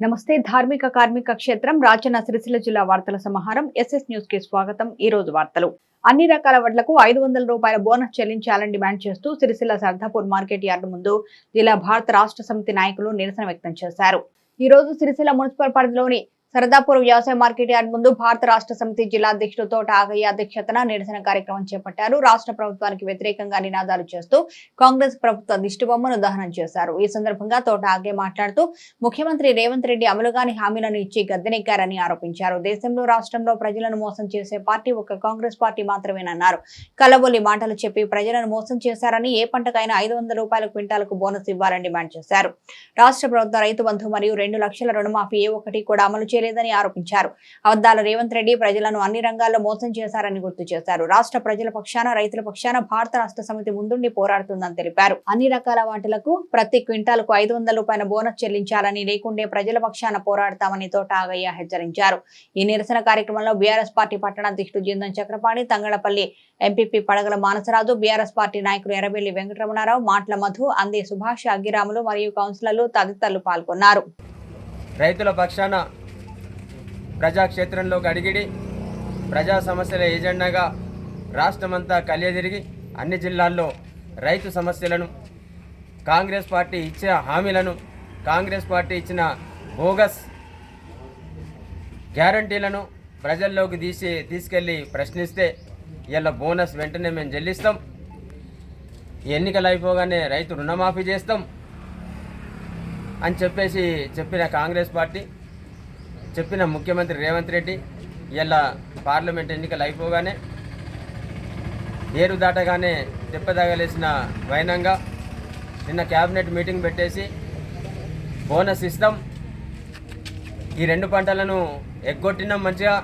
నమస్తే. ధార్మిక కార్మిక క్షేత్రం రాజన్న సిరిసిల్ల జిల్లా వార్తల సమాహారం ఎస్ఎస్ న్యూస్ కి స్వాగతం. ఈ రోజు వార్తలు. అన్ని రకాల వడ్లకు 500 రూపాయల బోనస్ చెల్లించాలని డిమాండ్ చేస్తూ సిరిసిల్ల సర్దాపూర్ మార్కెట్ యార్డు ముందు జిల్లా భారత రాష్ట్ర సమితి నాయకులు నిరసన వ్యక్తం చేశారు. ఈ రోజు సిరిసిల్ల మున్సిపల్ పరిధిలోని సరదాపూర్ వ్యవసాయ మార్కెట్ యార్డ్ ముందు భారత రాష్ట్ర సమితి జిల్లా అధ్యక్షుడు తోట ఆగయ్య అధ్యక్షతన నిరసన కార్యక్రమం చేపట్టారు. రాష్ట్ర ప్రభుత్వానికి వ్యతిరేకంగా నినాదాలు చేస్తూ కాంగ్రెస్ ప్రభుత్వ దిష్టిబొమ్మను దహనం చేశారు. ఈ సందర్భంగా తోట ఆగయ్య మాట్లాడుతూ ముఖ్యమంత్రి రేవంత్ రెడ్డి అమలుగాని హామీలను ఇచ్చి గద్దెనెక్కారని ఆరోపించారు. దేశంలో రాష్ట్రంలో ప్రజలను మోసం చేసే పార్టీ ఒక కాంగ్రెస్ పార్టీ మాత్రమేనన్నారు. కలబొల్లి మాటలు చెప్పి ప్రజలను మోసం చేశారని ఏ పంటకైనా 500 రూపాయల క్వింటాలకు బోనస్ ఇవ్వాలని డిమాండ్ చేశారు. రాష్ట్ర ప్రభుత్వ రైతు బంధు మరియు 2 లక్షల రుణమాఫీ ఏ ఒక్కటి కూడా అమలు లేదని ఆరోపించారు. అబద్దాల రేవంత్ రెడ్డి ప్రజలను అన్ని రంగాల్లో మోసం చేశారని గుర్తు చేశారు. రాష్ట్ర ప్రజల పక్షాన రైతుల పక్షాన భారత రాష్ట్ర సమితి ముందుండి పోరాడుతుందని తెలిపారు. అన్ని రకాల వాటిలకు ప్రతి క్వింటాలకు 500 రూపాయల బోనస్ చెల్లించాలని, లేకుంటే ప్రజల పక్షాన పోరాడతామని తోట ఆగయ్య హెచ్చరించారు. ఈ నిరసన కార్యక్రమంలో బీఆర్ఎస్ పార్టీ పట్టణ అధ్యక్షుడు జిందం చక్రపాణి, తంగళపల్లి ఎంపీపీ పడగల మానసరాజు, బీఆర్ఎస్ పార్టీ నాయకులు ఎర్రబెల్లి వెంకటరమణారావు, మాట్ల మధు, అందే సుభాష్, అగ్గిరాములు మరియు కౌన్సిలర్లు తదితరులు పాల్గొన్నారు. రైతుల పక్షాన ప్రజాక్షేత్రంలోకి అడిగిడి ప్రజా సమస్యల ఏజెండాగా రాష్ట్రమంతా కలియదిరిగి అన్ని జిల్లాల్లో రైతు సమస్యలను, కాంగ్రెస్ పార్టీ ఇచ్చిన హామీలను, కాంగ్రెస్ పార్టీ ఇచ్చిన బోగస్ గ్యారంటీలను ప్రజల్లోకి తీసుకెళ్ళి ప్రశ్నిస్తే ఇలా బోనస్ వెంటనే మేము చెల్లిస్తాం, ఎన్నికలు అయిపోగానే రైతు రుణమాఫీ చేస్తాం అని చెప్పిన కాంగ్రెస్ పార్టీ, చెప్పిన ముఖ్యమంత్రి రేవంత్ రెడ్డి ఇలా పార్లమెంట్ ఎన్నికలు అయిపోగానే ఏరు దాటగానే దెబ్బతగలేసిన వైనంగా నిన్న క్యాబినెట్ మీటింగ్ పెట్టేసి బోనస్ ఇస్తాం, ఈ 2 పంటలను ఎగ్గొట్టినాం, మంచిగా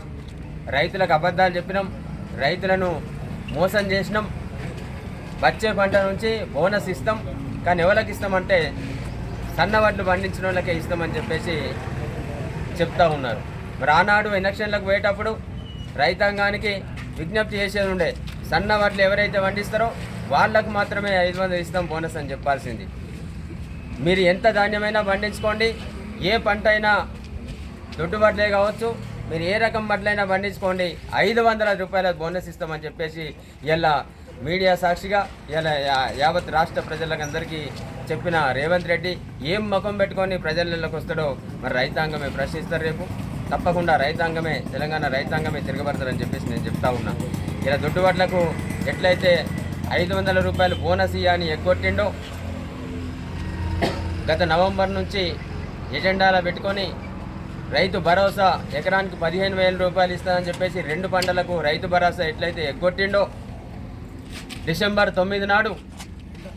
రైతులకు అబద్ధాలు చెప్పినాం, రైతులను మోసం చేసినాం, వచ్చే పంట నుంచి బోనస్ ఇస్తాం, కానీ ఎవరికి ఇస్తామంటే సన్నవడ్లు పండించిన వాళ్ళకే ఇస్తామని చెప్పేసి చెప్తా ఉన్నారు. మరి ఆనాడు ఎలక్షన్లకు పోయేటప్పుడు రైతాంగానికి విజ్ఞప్తి చేసేది ఉండే, సన్న వడ్లు ఎవరైతే పండిస్తారో వాళ్ళకు మాత్రమే 500 ఇస్తాం బోనస్ అని చెప్పాల్సింది. మీరు ఎంత ధాన్యమైనా పండించుకోండి, ఏ పంట అయినా దొడ్డు వడ్లే కావచ్చు, మీరు ఏ రకం వడ్లైనా పండించుకోండి, 500 రూపాయల బోనస్ ఇస్తామని చెప్పేసి ఇలా మీడియా సాక్షిగా ఇలా యావత్ రాష్ట్ర ప్రజలకు అందరికీ చెప్పిన రేవంత్ రెడ్డి ఏం ముఖం పెట్టుకొని ప్రజలలోకి వస్తాడో మరి రైతాంగమే ప్రశ్నిస్తారు. రేపు తప్పకుండా రైతాంగమే, తెలంగాణ రైతాంగమే తిరగబడతారని చెప్పేసి నేను చెప్తా ఉన్నా. ఇలా దొడ్డుబడ్లకు ఎట్లయితే 500 రూపాయలు బోనస్ ఇయ్యని ఎగ్గొట్టిండో, గత నవంబర్ నుంచి ఎజెండాలో పెట్టుకొని రైతు భరోసా ఎకరానికి 15,000 రూపాయలు ఇస్తానని చెప్పేసి 2 పంటలకు రైతు భరోసా ఎట్లయితే ఎగ్గొట్టిండో, డిసెంబర్ 9 నాడు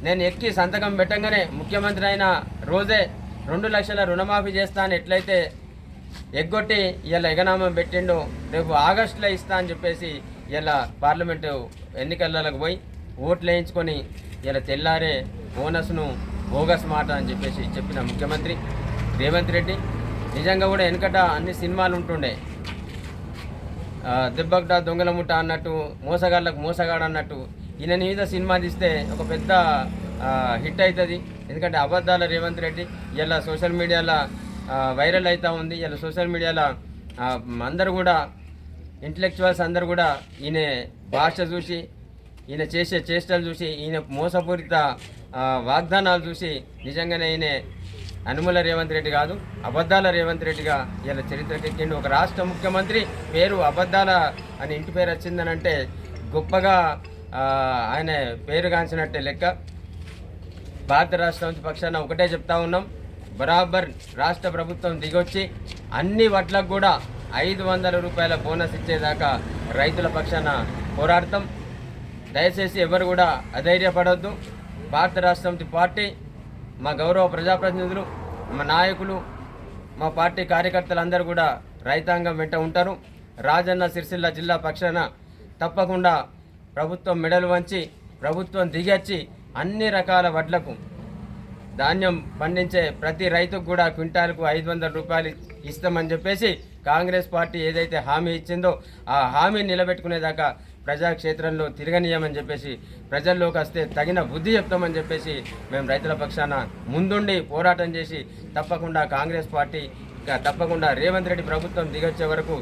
నేను ఎక్కి సంతకం పెట్టంగానే ముఖ్యమంత్రి అయిన రోజే 2 లక్షల రుణమాఫీ చేస్తాను ఎట్లయితే ఎగ్గొట్టి ఇలా ఎగనామం పెట్టిండు, రేపు ఆగస్టులో ఇస్తా అని చెప్పేసి ఇలా పార్లమెంటు ఎన్నికలకు పోయి ఓట్లు వేయించుకొని ఇలా తెల్లారే బోనస్ను బోగస్ మాట అని చెప్పేసి చెప్పిన ముఖ్యమంత్రి రేవంత్ రెడ్డి. నిజంగా కూడా వెనకట అన్ని సినిమాలు ఉంటుండే, దెబ్బకట దొంగల ముఠ అన్నట్టు, మోసగాళ్ళకు మోసగాడు అన్నట్టు, ఈయన మీద సినిమా తీస్తే ఒక పెద్ద హిట్ అవుతుంది. ఎందుకంటే అబద్ధాల రేవంత్ రెడ్డి ఇలా సోషల్ మీడియాలో వైరల్ అవుతూ ఉంది. ఇలా సోషల్ మీడియాలో అందరూ కూడా ఇంటలెక్చువల్స్ అందరూ కూడా ఈయన భాష చూసి, ఈయన చేసే చేష్టలు చూసి, ఈయన మోసపూరిత వాగ్దానాలు చూసి నిజంగానే ఈయన అనుమల రేవంత్ రెడ్డి కాదు, అబద్ధాల రేవంత్ రెడ్డిగా ఇలా చరిత్రకెక్కిండు. ఒక రాష్ట్ర ముఖ్యమంత్రి పేరు అబద్ధాల అని ఇంటి పేరు వచ్చిందని అంటే గొప్పగా ఆయన పేరుగాంచినట్టే లెక్క. భారత రాష్ట్ర సమితి పక్షాన ఒకటే చెప్తా ఉన్నాం, బరాబర్ రాష్ట్ర ప్రభుత్వం దిగొచ్చి అన్ని వడ్లకు కూడా 500 రూపాయల బోనస్ ఇచ్చేదాకా రైతుల పక్షాన పోరాడతాం. దయచేసి ఎవరు కూడా అధైర్యపడవద్దు. భారత రాష్ట్ర సమితి పార్టీ, మా గౌరవ ప్రజాప్రతినిధులు, మా నాయకులు, మా పార్టీ కార్యకర్తలందరూ కూడా రైతాంగం వెంట ఉంటారు. రాజన్న సిరిసిల్ల జిల్లా పక్షాన తప్పకుండా ప్రభుత్వం మెడలు వంచి, ప్రభుత్వం దిగొచ్చి అన్ని రకాల వడ్లకు ధాన్యం పండించే ప్రతి రైతుకు కూడా క్వింటాల్కు 500 రూపాయలు ఇస్తామని చెప్పేసి కాంగ్రెస్ పార్టీ ఏదైతే హామీ ఇచ్చిందో ఆ హామీ నిలబెట్టుకునేదాకా ప్రజాక్షేత్రంలో తిరగనీయమని చెప్పేసి, ప్రజల్లోకి వస్తే తగిన బుద్ధి చెప్తామని చెప్పేసి మేము రైతుల పక్షాన ముందుండి పోరాటం చేసి తప్పకుండా కాంగ్రెస్ పార్టీ తప్పకుండా రేవంత్ రెడ్డి ప్రభుత్వం దిగొచ్చే వరకు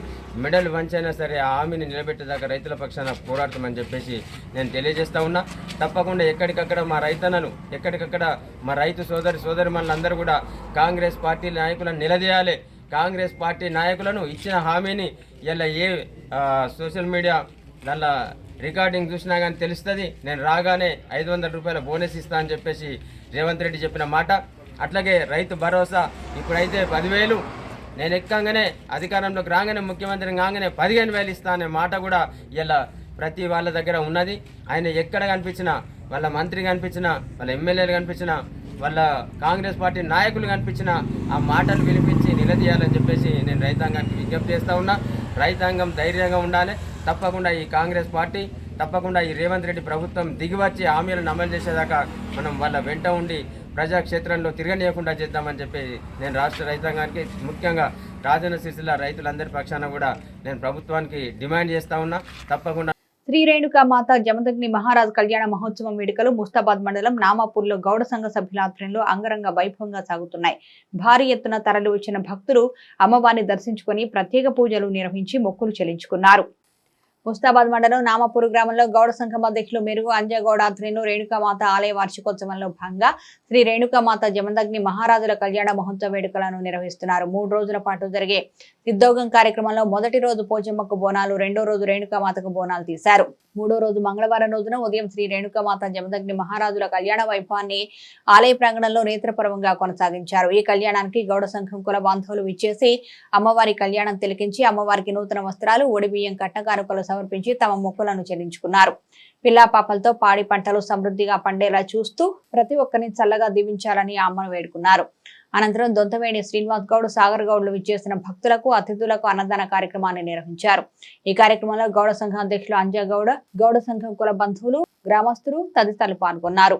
మెడల్ వంచైనా సరే ఆ హామీని నిలబెట్టేదాకా రైతుల పక్షాన పోరాడతామని చెప్పేసి నేను తెలియజేస్తా ఉన్నా. తప్పకుండా ఎక్కడికక్కడ మా రైతన్నలు ఎక్కడికక్కడ మా రైతు సోదరిమణులందరూ కూడా కాంగ్రెస్ పార్టీ నాయకులను నిలదీయాలి. కాంగ్రెస్ పార్టీ నాయకులను ఇచ్చిన హామీని ఇలా సోషల్ మీడియా దానిలో రికార్డింగ్ చూసినా కానీ తెలుస్తుంది. నేను రాగానే 500 రూపాయల బోనస్ ఇస్తా అని చెప్పేసి రేవంత్ రెడ్డి చెప్పిన మాట. అట్లాగే రైతు భరోసా ఇప్పుడైతే 10,000, నేను ఎక్కంగానే అధికారంలోకి రాగానే ముఖ్యమంత్రి కాగానే 15,000 ఇస్తా అనే మాట కూడా ఇలా ప్రతి వాళ్ళ దగ్గర ఉన్నది. ఆయన ఎక్కడ కనిపించినా, వాళ్ళ మంత్రి కనిపించినా, వాళ్ళ ఎమ్మెల్యేలు కనిపించినా, వాళ్ళ కాంగ్రెస్ పార్టీ నాయకులు కనిపించినా ఆ మాటలు వినిపించి నిలదీయాలని చెప్పేసి నేను రైతాంగానికి విజ్ఞప్తి చేస్తూ ఉన్నా. రైతాంగం ధైర్యంగా ఉండాలి. తప్పకుండా ఈ కాంగ్రెస్ పార్టీ, తప్పకుండా ఈ రేవంత్ రెడ్డి ప్రభుత్వం దిగివచ్చి హామీలను అమలు చేసేదాకా మనం వాళ్ళ వెంట ఉండి ప్రజాక్షేత్రంలో తిరగనీయకుండా చేద్దామని చెప్పి నేను రాష్ట్ర రైతాంగానికి, ముఖ్యంగా రాజన్న సిరిసిల్ల రైతులందరి పక్షాన కూడా నేను ప్రభుత్వానికి డిమాండ్ చేస్తూ ఉన్నా. తప్పకుండా శ్రీ రేణుకామాత జమదగ్ని మహారాజ్ కళ్యాణ మహోత్సవం వేడుకలు ముస్తాబాద్ మండలం నామాపూర్లో గౌడ సంఘ సభ్యుల ఆధ్వర్యంలో అంగరంగ వైభవంగా సాగుతున్నాయి. భారీ ఎత్తున తరలి వచ్చిన భక్తులు అమ్మవారిని దర్శించుకుని ప్రత్యేక పూజలు నిర్వహించి మొక్కులు చెల్లించుకున్నారు. ముస్తాబాద్ మండలం నామపూర్ గ్రామంలో గౌడ సంఘం అధ్యక్షులు మెరుగు అంజగౌడ ఆధ్వర్యంలో రేణుకామాత ఆలయ వార్షికోత్సవంలో భాగంగా శ్రీ రేణుకామాత జమదగ్ని మహారాజుల కళ్యాణ మహోత్సవ వేడుకలను నిర్వహిస్తున్నారు. 3 రోజుల పాటు జరిగే సిద్ధోగం కార్యక్రమంలో మొదటి రోజు పోచమ్మకు బోనాలు, రెండో రోజు రేణుకామాతకు బోనాలు తీశారు. 3వ రోజు మంగళవారం రోజున ఉదయం శ్రీ రేణుకామాత జమదగ్ని మహారాజుల కళ్యాణ వైభవాన్ని ఆలయ ప్రాంగణంలో నేత్రపర్వంగా కొనసాగించారు. ఈ కళ్యాణానికి గౌడ సంఘం కుల బాంధవులు విచ్చేసి అమ్మవారి కళ్యాణం తిలకించి అమ్మవారికి నూతన వస్త్రాలు, ఒడిబియ్యం, కట్నకానుకలు సమర్పించి తమ మొక్కులను చెల్లించుకున్నారు. పిల్లా పాపలతో పాడి పంటలు సమృద్ధిగా పండేలా చూస్తూ ప్రతి ఒక్కరిని చల్లగా దీవించాలని అమ్మను వేడుకున్నారు. అనంతరం దొంతవేణి శ్రీనివాస్ గౌడ్, సాగర్ గౌడ్లు విచ్చేసిన భక్తులకు, అతిథులకు అన్నదాన కార్యక్రమాన్ని నిర్వహించారు. ఈ కార్యక్రమంలో గౌడ సంఘం అధ్యక్షులు అంజగౌడ, గౌడ సంఘం కుల బంధువులు, గ్రామస్తులు తదితరులు పాల్గొన్నారు.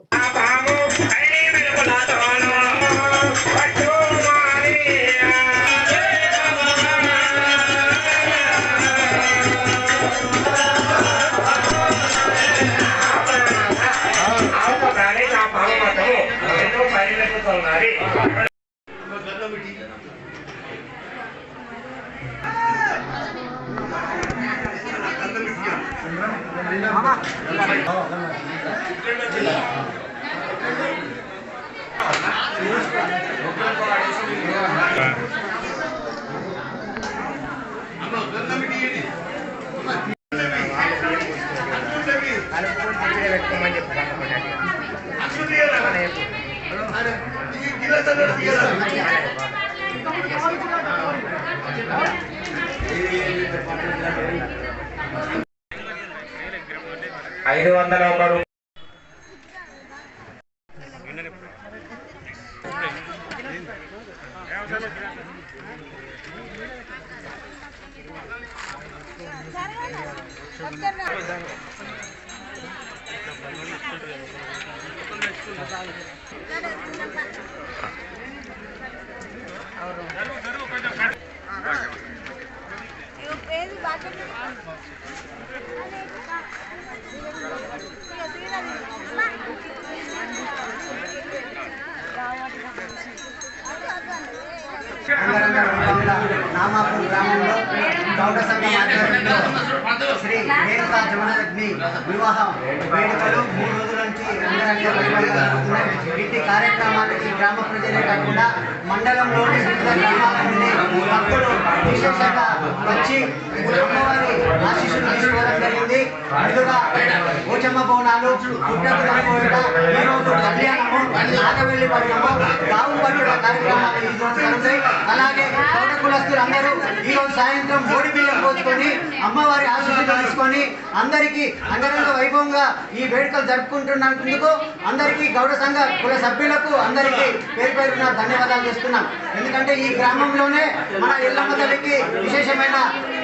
501 నామాపూర్ గ్రామంలో గౌడ సంఘం ఆధ్వర్యంలో శ్రీ రేణుకా జమదగ్ని వివాహం వేడుకలు 3 రోజుల నుంచి రంగరంగ వైభవంగా జరుగుతున్నాయి. ఇట్టి కార్యక్రమానికి గ్రామ ప్రజలే కాకుండా మండలంలోని వివిధ గ్రామాల నుండి భక్తులు విశేషంగా వచ్చి అమ్మవారి ఆశీస్సులు తీసుకోవడం జరిగింది. ముందుగా పోచమ్మ బోనాలు, ఈ రోజు కళ్యాణము, నాగవెల్లి పట్టణము, గావు పట్టుల కార్యక్రమాలు ఈ రోజు జరుగుతాయి. అలాగే గౌడ కులస్తులు అందరూ ఈ రోజు సాయంత్రం బోడి బియ్యం పోసుకొని అమ్మవారి ఆశీస్సులు తీసుకొని అందరికీ అంగరంగ వైభవంగా ఈ వేడుకలు జరుపుకుంటున్నందుకు అందరికీ గౌడ సంఘ కుల సభ్యులకు అందరికీ పేరు పేరున ధన్యవాదాలు చేస్తున్నాం. ఎందుకంటే ఈ గ్రామంలోనే మన ఎల్లమ్మ తల్లికి విశేషమైన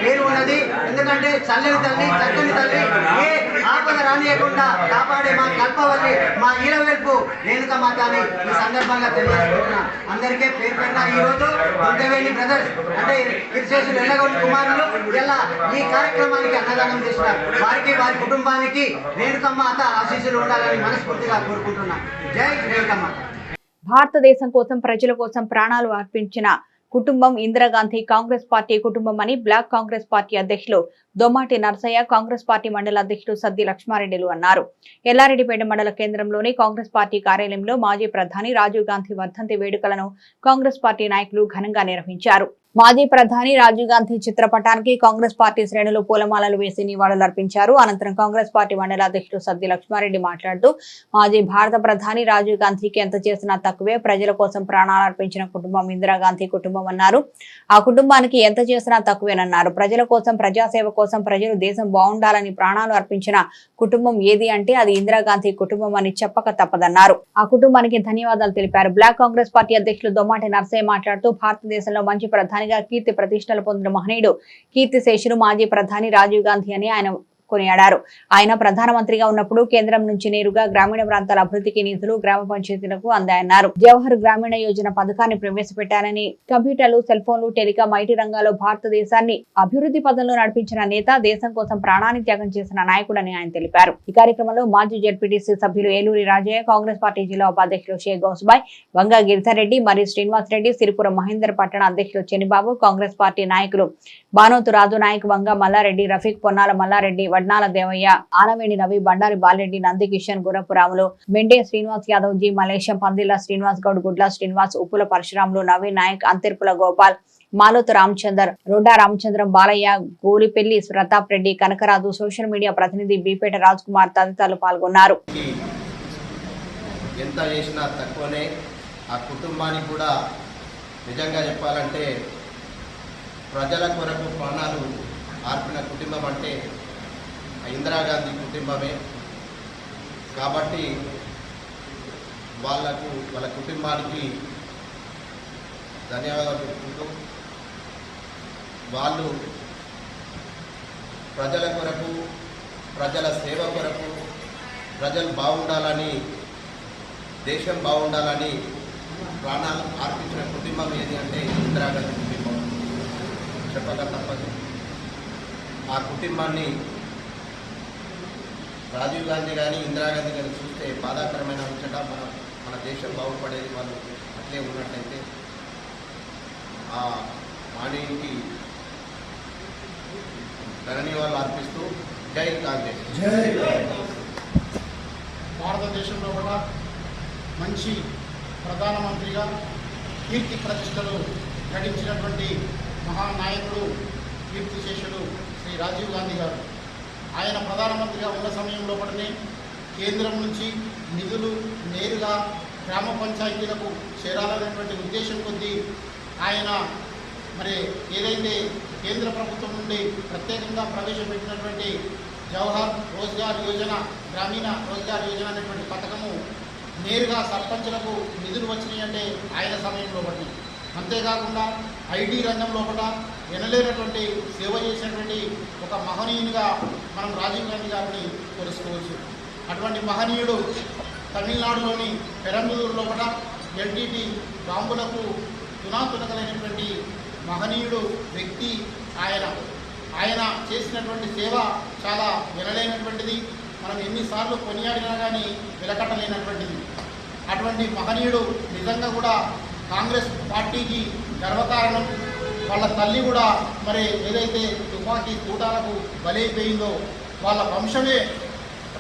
పేరు ఉన్నది. ఎందుకంటే చల్లని తల్లి, చక్కని తల్లి, ఏ ఆపద రానియకుండా కాపాడే మా కల్పవల్లి, మా ఈలవెల్పు రేణుకామాత అని ఈ సందర్భంగా తెలియజేస్తున్నాం. అందరికీ పేరు పేరున ఈ రోజు దొంతవేణి బ్రదర్స్ అంటే ఇరుశేషులు ఎల్లగొండ కుమారులు ఇలా ఈ కార్యక్రమానికి అన్నదానం చేస్తున్నారు. వారికి, వారి కుటుంబానికి రేణుకామాత ఆశీస్సులు ఉండాలని మనస్ఫూర్తిగా కోరుకుంటున్నాం. జై రేణుకామాత. భారతదేశం కోసం, ప్రజల కోసం ప్రాణాలు అర్పించిన కుటుంబం ఇందిరాగాంధీ కాంగ్రెస్ పార్టీ కుటుంబం అని బ్లాక్ కాంగ్రెస్ పార్టీ అధ్యక్షులు దొమ్మాటి నరసయ్య, కాంగ్రెస్ పార్టీ మండల అధ్యక్షులు సద్ది లక్ష్మారెడ్డిలు అన్నారు. ఎల్లారెడ్డిపేట మండల కేంద్రంలోని కాంగ్రెస్ పార్టీ కార్యాలయంలో మాజీ ప్రధాని రాజీవ్ గాంధీ వర్ధంతి వేడుకలను కాంగ్రెస్ పార్టీ నాయకులు ఘనంగా నిర్వహించారు. మాజీ ప్రధాని రాజీవ్ గాంధీ చిత్రపటానికి కాంగ్రెస్ పార్టీ శ్రేణులు పూలమాలలు వేసి నివాళులర్పించారు. అనంతరం కాంగ్రెస్ పార్టీ మండల అధ్యక్షుడు సద్ది లక్ష్మారెడ్డి మాట్లాడుతూ మాజీ భారత ప్రధాని రాజీవ్ గాంధీకి ఎంత చేసినా తక్కువే, ప్రజల కోసం ప్రాణాలు అర్పించిన కుటుంబం ఇందిరాగాంధీ కుటుంబం అన్నారు. ఆ కుటుంబానికి ఎంత చేసినా తక్కువేనన్నారు. ప్రజల కోసం, ప్రజాసేవ కోసం, ప్రజలు దేశం బాగుండాలని ప్రాణాలు అర్పించిన కుటుంబం ఏది అంటే అది ఇందిరాగాంధీ కుటుంబం అని చెప్పక తప్పదన్నారు. ఆ కుటుంబానికి ధన్యవాదాలు తెలిపారు. బ్లాక్ కాంగ్రెస్ పార్టీ అధ్యక్షులు దొమ్మాటి నరసయ్య మాట్లాడుతూ భారతదేశంలో మంచి ప్రధానిగా కీర్తి ప్రతిష్టలు పొందిన మహనీయుడు, కీర్తిశేషులు మాజీ ప్రధాని రాజీవ్ గాంధీ అని ఆయన కొనియాడారు. ఆయన ప్రధానమంత్రిగా ఉన్నప్పుడు కేంద్రం నుంచి నేరుగా గ్రామీణ ప్రాంతాల అభివృద్ధికి నిధులు గ్రామ పంచాయతీలకు అందాయన్నారు. జవహర్ గ్రామీణ యోజన పథకాన్ని ప్రవేశపెట్టారని, కంప్యూటర్లు, సెల్ ఫోన్లు, టెలికాం, ఐటీ రంగాల్లో భారతదేశాన్ని అభివృద్ధి పదంలో నడిపించిన నేత, దేశం కోసం ప్రాణాన్ని త్యాగం చేసిన నాయకుడని ఆయన తెలిపారు. ఈ కార్యక్రమంలో మాజీ జెడ్పీటీసీ సభ్యులు ఏలూరి రాజయ్య, కాంగ్రెస్ పార్టీ జిల్లా ఉపాధ్యక్షులు షేక్ గౌసుబాయ్, వంగ గిరిధర్రెడ్డి, మరి శ్రీనివాస్ రెడ్డి, సిరిపురం మహేందర్ పట్టణ అధ్యక్షులు చెన్నిబాబు, కాంగ్రెస్ పార్టీ నాయకులు బానోతు రాజు నాయక్, వంగ మల్లారెడ్డి, రఫీక్, పొన్నాల మల్లారెడ్డి, వడ్నాల దేవయ్య, ఆనవేణి రవి, బండారి బాలరెడ్డి, నంది కిషన్, గురపురాములు, మెండే శ్రీనివాస్ యాదవ్, జి మలేశం, పందిల్ల శ్రీనివాస్ గౌడ్, గుడ్ల శ్రీనివాస్, ఉప్పుల పరశురాములు, నవీన్ నాయక్, అంతెర్పుల గోపాల్, మాలోతు రామచందర్, రొడ్డా రామచంద్రం, బాలయ్య, గోలిపెల్లి ప్రతాప్ రెడ్డి, కనకరాజు, సోషల్ మీడియా ప్రతినిధి బీపేట రాజ్ కుమార్ తదితరులు పాల్గొన్నారు. ఎంత చేసినా తక్కువనే. ఆ కుటుంబానికి కూడా నిజంగా చెప్పాలంటే ప్రజల కొరకు ప్రాణాలు ఆర్పిన కుటుంబం అంటే ఇందిరాగాంధీ కుటుంబమే. కాబట్టి వాళ్ళ కుటుంబానికి ధన్యవాదాలు చెప్పుకుంటూ, వాళ్ళు ప్రజల కొరకు, ప్రజల సేవ కొరకు, ప్రజలు బాగుండాలని, దేశం బాగుండాలని ప్రాణాలు అర్పించిన కుటుంబం ఏది అంటే ఇందిరాగాంధీ కుటుంబం, చెప్పక తప్పదు. ఆ కుటుంబాన్ని రాజీవ్ గాంధీ కానీ ఇందిరాగాంధీ కానీ చూస్తే బాధాకరమైన ముచ్చట. మన దేశం బాగుపడేది వాళ్ళు అట్లే ఉన్నట్లయితే ఆ మానవునికి ధన్యవాదాలు అర్పిస్తూ జై కాంగ్రెస్. భారతదేశంలో కూడా మంచి ప్రధానమంత్రిగా కీర్తి ప్రతిష్టలు గడించినటువంటి మహానాయకుడు, కీర్తిశేషుడు శ్రీ రాజీవ్ గాంధీ గారు. ఆయన ప్రధానమంత్రిగా ఉన్న సమయంలో పడినే కేంద్రం నుంచి నిధులు నేరుగా గ్రామ పంచాయతీలకు చేరాలనేటువంటి ఉద్దేశం కొద్దీ ఆయన మరి ఏదైతే కేంద్ర ప్రభుత్వం నుండి ప్రత్యేకంగా ప్రవేశపెట్టినటువంటి జవహర్ రోజ్గార్ యోజన, గ్రామీణ రోజ్గార్ యోజన అనేటువంటి పథకము నేరుగా సర్పంచులకు నిధులు వచ్చినాయి అంటే ఆయన సమయంలో పడింది. అంతేకాకుండా ఐటీ రంగంలో కూడా ఎనలేనటువంటి సేవ చేసినటువంటి ఒక మహనీయునిగా మనం రాజీవ్ గాంధీ గారిని తెలుసుకోవచ్చు. అటువంటి మహనీయుడు తమిళనాడులోని పెరంబదూరులో కూడా ఎల్టీటీ బాంబులకు తునాతునకలైనటువంటి మహనీయుడు వ్యక్తి ఆయన చేసినటువంటి సేవ చాలా వినలేనటువంటిది. మనం ఎన్నిసార్లు కొనియాడినా కానీ వెలకట్టలేనటువంటిది. అటువంటి మహనీయుడు నిజంగా కూడా కాంగ్రెస్ పార్టీకి గర్వకారణం. వాళ్ళ తల్లి కూడా మరి ఏదైతే తుపాకీ తూటాలకు బలైపోయిందో వాళ్ళ వంశమే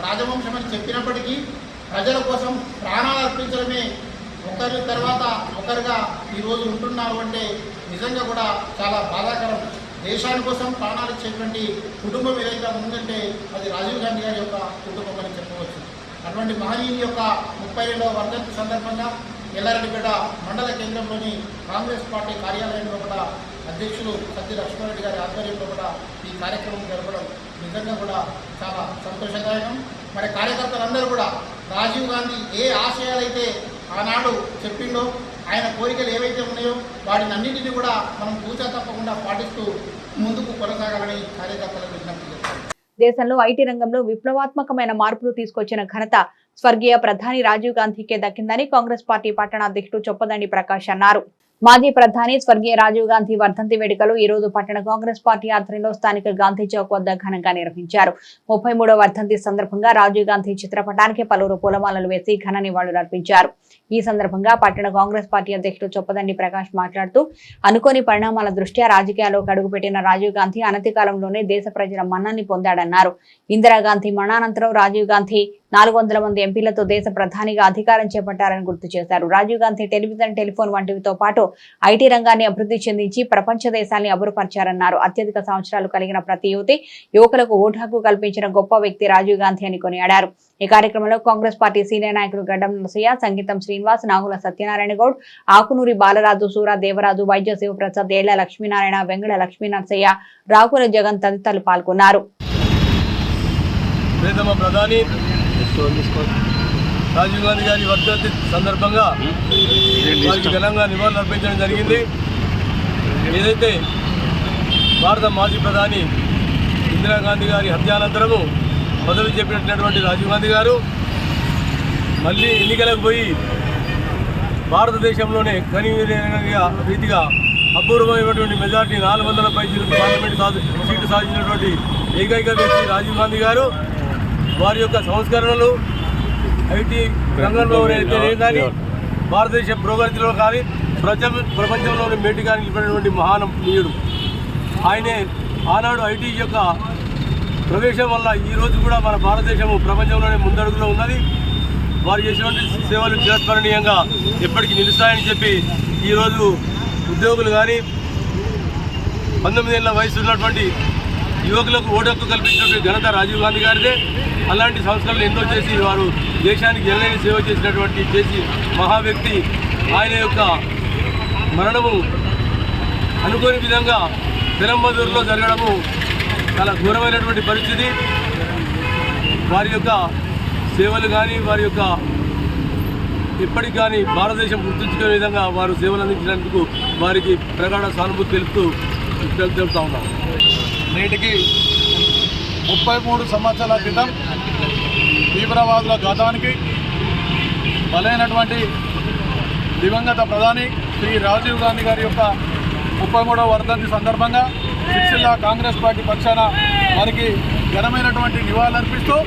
రాజవంశం అని చెప్పినప్పటికీ ప్రజల కోసం ప్రాణాలు అర్పించడమే ఒకరి తర్వాత ఒకరుగా ఈరోజు ఉంటున్నారు అంటే నిజంగా కూడా చాలా బాధాకరం. దేశాని కోసం ప్రాణాలు ఇచ్చేటువంటి కుటుంబం ఏదైతే ఉందంటే అది రాజీవ్ గాంధీ గారి యొక్క కుటుంబం అని చెప్పవచ్చు. అటువంటి మహనీయుని యొక్క 32వ వర్ధంతి సందర్భంగా ఎల్లారెడ్డిపేట మండల కేంద్రంలోని కాంగ్రెస్ పార్టీ కార్యాలయంలో కూడా అధ్యక్షులు సత్య లక్ష్మారెడ్డి గారి ఆధ్వర్యంలో కూడా ఈ కార్యక్రమం జరపడం నిజంగా కూడా చాలా సంతోషదాయకం. మరి కార్యకర్తలందరూ కూడా రాజీవ్ గాంధీ ఏ ఆశయాలైతే ఆనాడు చెప్పిండో, ఆయన కోరికలు ఏవైతే ఉన్నాయో వాటిని అన్నింటినీ కూడా మనం తూచా తప్పకుండా పాటిస్తూ ముందుకు కొనసాగాలని కార్యకర్తలకు విజ్ఞప్తి చేస్తారు. దేశంలో ఐటీ రంగంలో విప్లవాత్మకమైన మార్పులు తీసుకొచ్చిన ఘనత స్వర్గీయ ప్రధాని రాజీవ్ గాంధీకే దక్కిందని కాంగ్రెస్ పార్టీ పట్టణ అధ్యక్షుడు చొప్పదండి ప్రకాష్ అన్నారు. మాజీ ప్రధాని స్వర్గీయ రాజీవ్ గాంధీ వర్ధంతి వేడుకలు ఈ రోజు పట్టణ కాంగ్రెస్ పార్టీ ఆధ్వర్యంలో స్థానిక గాంధీ చౌక్ వద్ద ఘనంగా నిర్వహించారు. 33వ వర్ధంతి సందర్భంగా రాజీవ్ గాంధీ చిత్రపటానికి పలువురు పూలమాలలు వేసి ఘన నివాళులర్పించారు. ఈ సందర్భంగా పట్టణ కాంగ్రెస్ పార్టీ అధ్యక్షుడు చొప్పదండి ప్రకాష్ మాట్లాడుతూ అనుకోని పరిణామాల దృష్ట్యా రాజకీయాల్లోకి అడుగుపెట్టిన రాజీవ్ గాంధీ అనతి కాలంలోనే దేశ ప్రజల మన్నని పొందాడన్నారు. ఇందిరాగాంధీ మరణానంతరం రాజీవ్ గాంధీ 400 మంది ఎంపీలతో దేశ ప్రధానిగా అధికారం చేపట్టారని గుర్తు చేశారు. రాజీవ్ గాంధీ టెలివిజన్, టెలిఫోన్ వంటివితో పాటు ఐటీ రంగాన్ని అభివృద్ధి చెందించి ప్రపంచ దేశాన్ని అభివృపరిచారన్నారు. అత్యధిక సంవత్సరాలు కలిగిన ప్రతి యువకులకు ఓటు హక్కు కల్పించిన గొప్ప వ్యక్తి రాజీవ్ గాంధీ అని కొనియాడారు. ఈ కార్యక్రమంలో కాంగ్రెస్ పార్టీ సీనియర్ నాయకులు గడ్డం నరసయ్య, సంగీతం శ్రీనివాస్, నాగుల సత్యనారాయణ గౌడ్, ఆకునూరి బాలరాజు, సూరా దేవరాజు, వైద్య శివప్రసాద్, ఏళ్ల లక్ష్మీనారాయణ, వెంగళ లక్ష్మీ నరసయ్య, రాకుల జగన్ తదితరులు పాల్గొన్నారు. రాజీవ్ గాంధీ గారి వర్ధంతి సందర్భంగా వారికి ఘనంగా నివాళులు అర్పించడం జరిగింది. ఏదైతే భారత మాజీ ప్రధాని ఇందిరాగాంధీ గారి హత్యానంతరము పదవి చేపట్టినటువంటి రాజీవ్ గాంధీ గారు మళ్ళీ ఎన్నికలకు పోయి భారతదేశంలోనే కనీవినీయ రీతిగా అపూర్వమైనటువంటి మెజార్టీ 400 పైచీలకు పార్లమెంట్ సీటు సాధించినటువంటి ఏకైక వ్యక్తి రాజీవ్ గాంధీ గారు. వారి యొక్క సంస్కరణలు ఐటీ రంగంలో కానీ భారతదేశ పురోగతిలో కానీ ప్రపంచంలోని మేటిగా నిలిపినటువంటి మహానీయుడు ఆయనే. ఆనాడు ఐటీ యొక్క ప్రవేశం వల్ల ఈరోజు కూడా మన భారతదేశము ప్రపంచంలోనే ముందడుగులో ఉన్నది. వారు చేసినటువంటి సేవలు చిరస్మరణీయంగా ఎప్పటికీ నిలుస్తాయని చెప్పి ఈరోజు ఉద్యోగులు కానీ 19 ఏళ్ల వయసు ఉన్నటువంటి యువకులకు ఓటు హక్కు కల్పించినటువంటి ఘనత రాజీవ్ గాంధీ గారిదే. అలాంటి సంస్కరణలు ఎన్నో చేసి వారు దేశానికి ఎనలేని సేవ చేసి మహా వ్యక్తి. ఆయన యొక్క మరణము అనుకోని విధంగా పెరంబదూరులో జరగడము చాలా ఘోరమైనటువంటి పరిస్థితి. వారి యొక్క సేవలు కానీ వారి యొక్క ఇప్పటికి కానీ భారతదేశం గుర్తుంచుకునే విధంగా వారు సేవలు అందించినందుకు వారికి ప్రగాఢ సానుభూతి తెలుపుతూ ఉన్నాం. నేటికి 33 సంవత్సరాల క్రితం తీవ్రవాదుల ఘాతానికి బలైనటువంటి దివంగత ప్రధాని శ్రీ రాజీవ్ గాంధీ గారి యొక్క 33వ వర్ధంతి సందర్భంగా సిరిసిల్ల కాంగ్రెస్ పార్టీ పక్షాన వారికి ఘనమైనటువంటి నివాళులర్పిస్తూ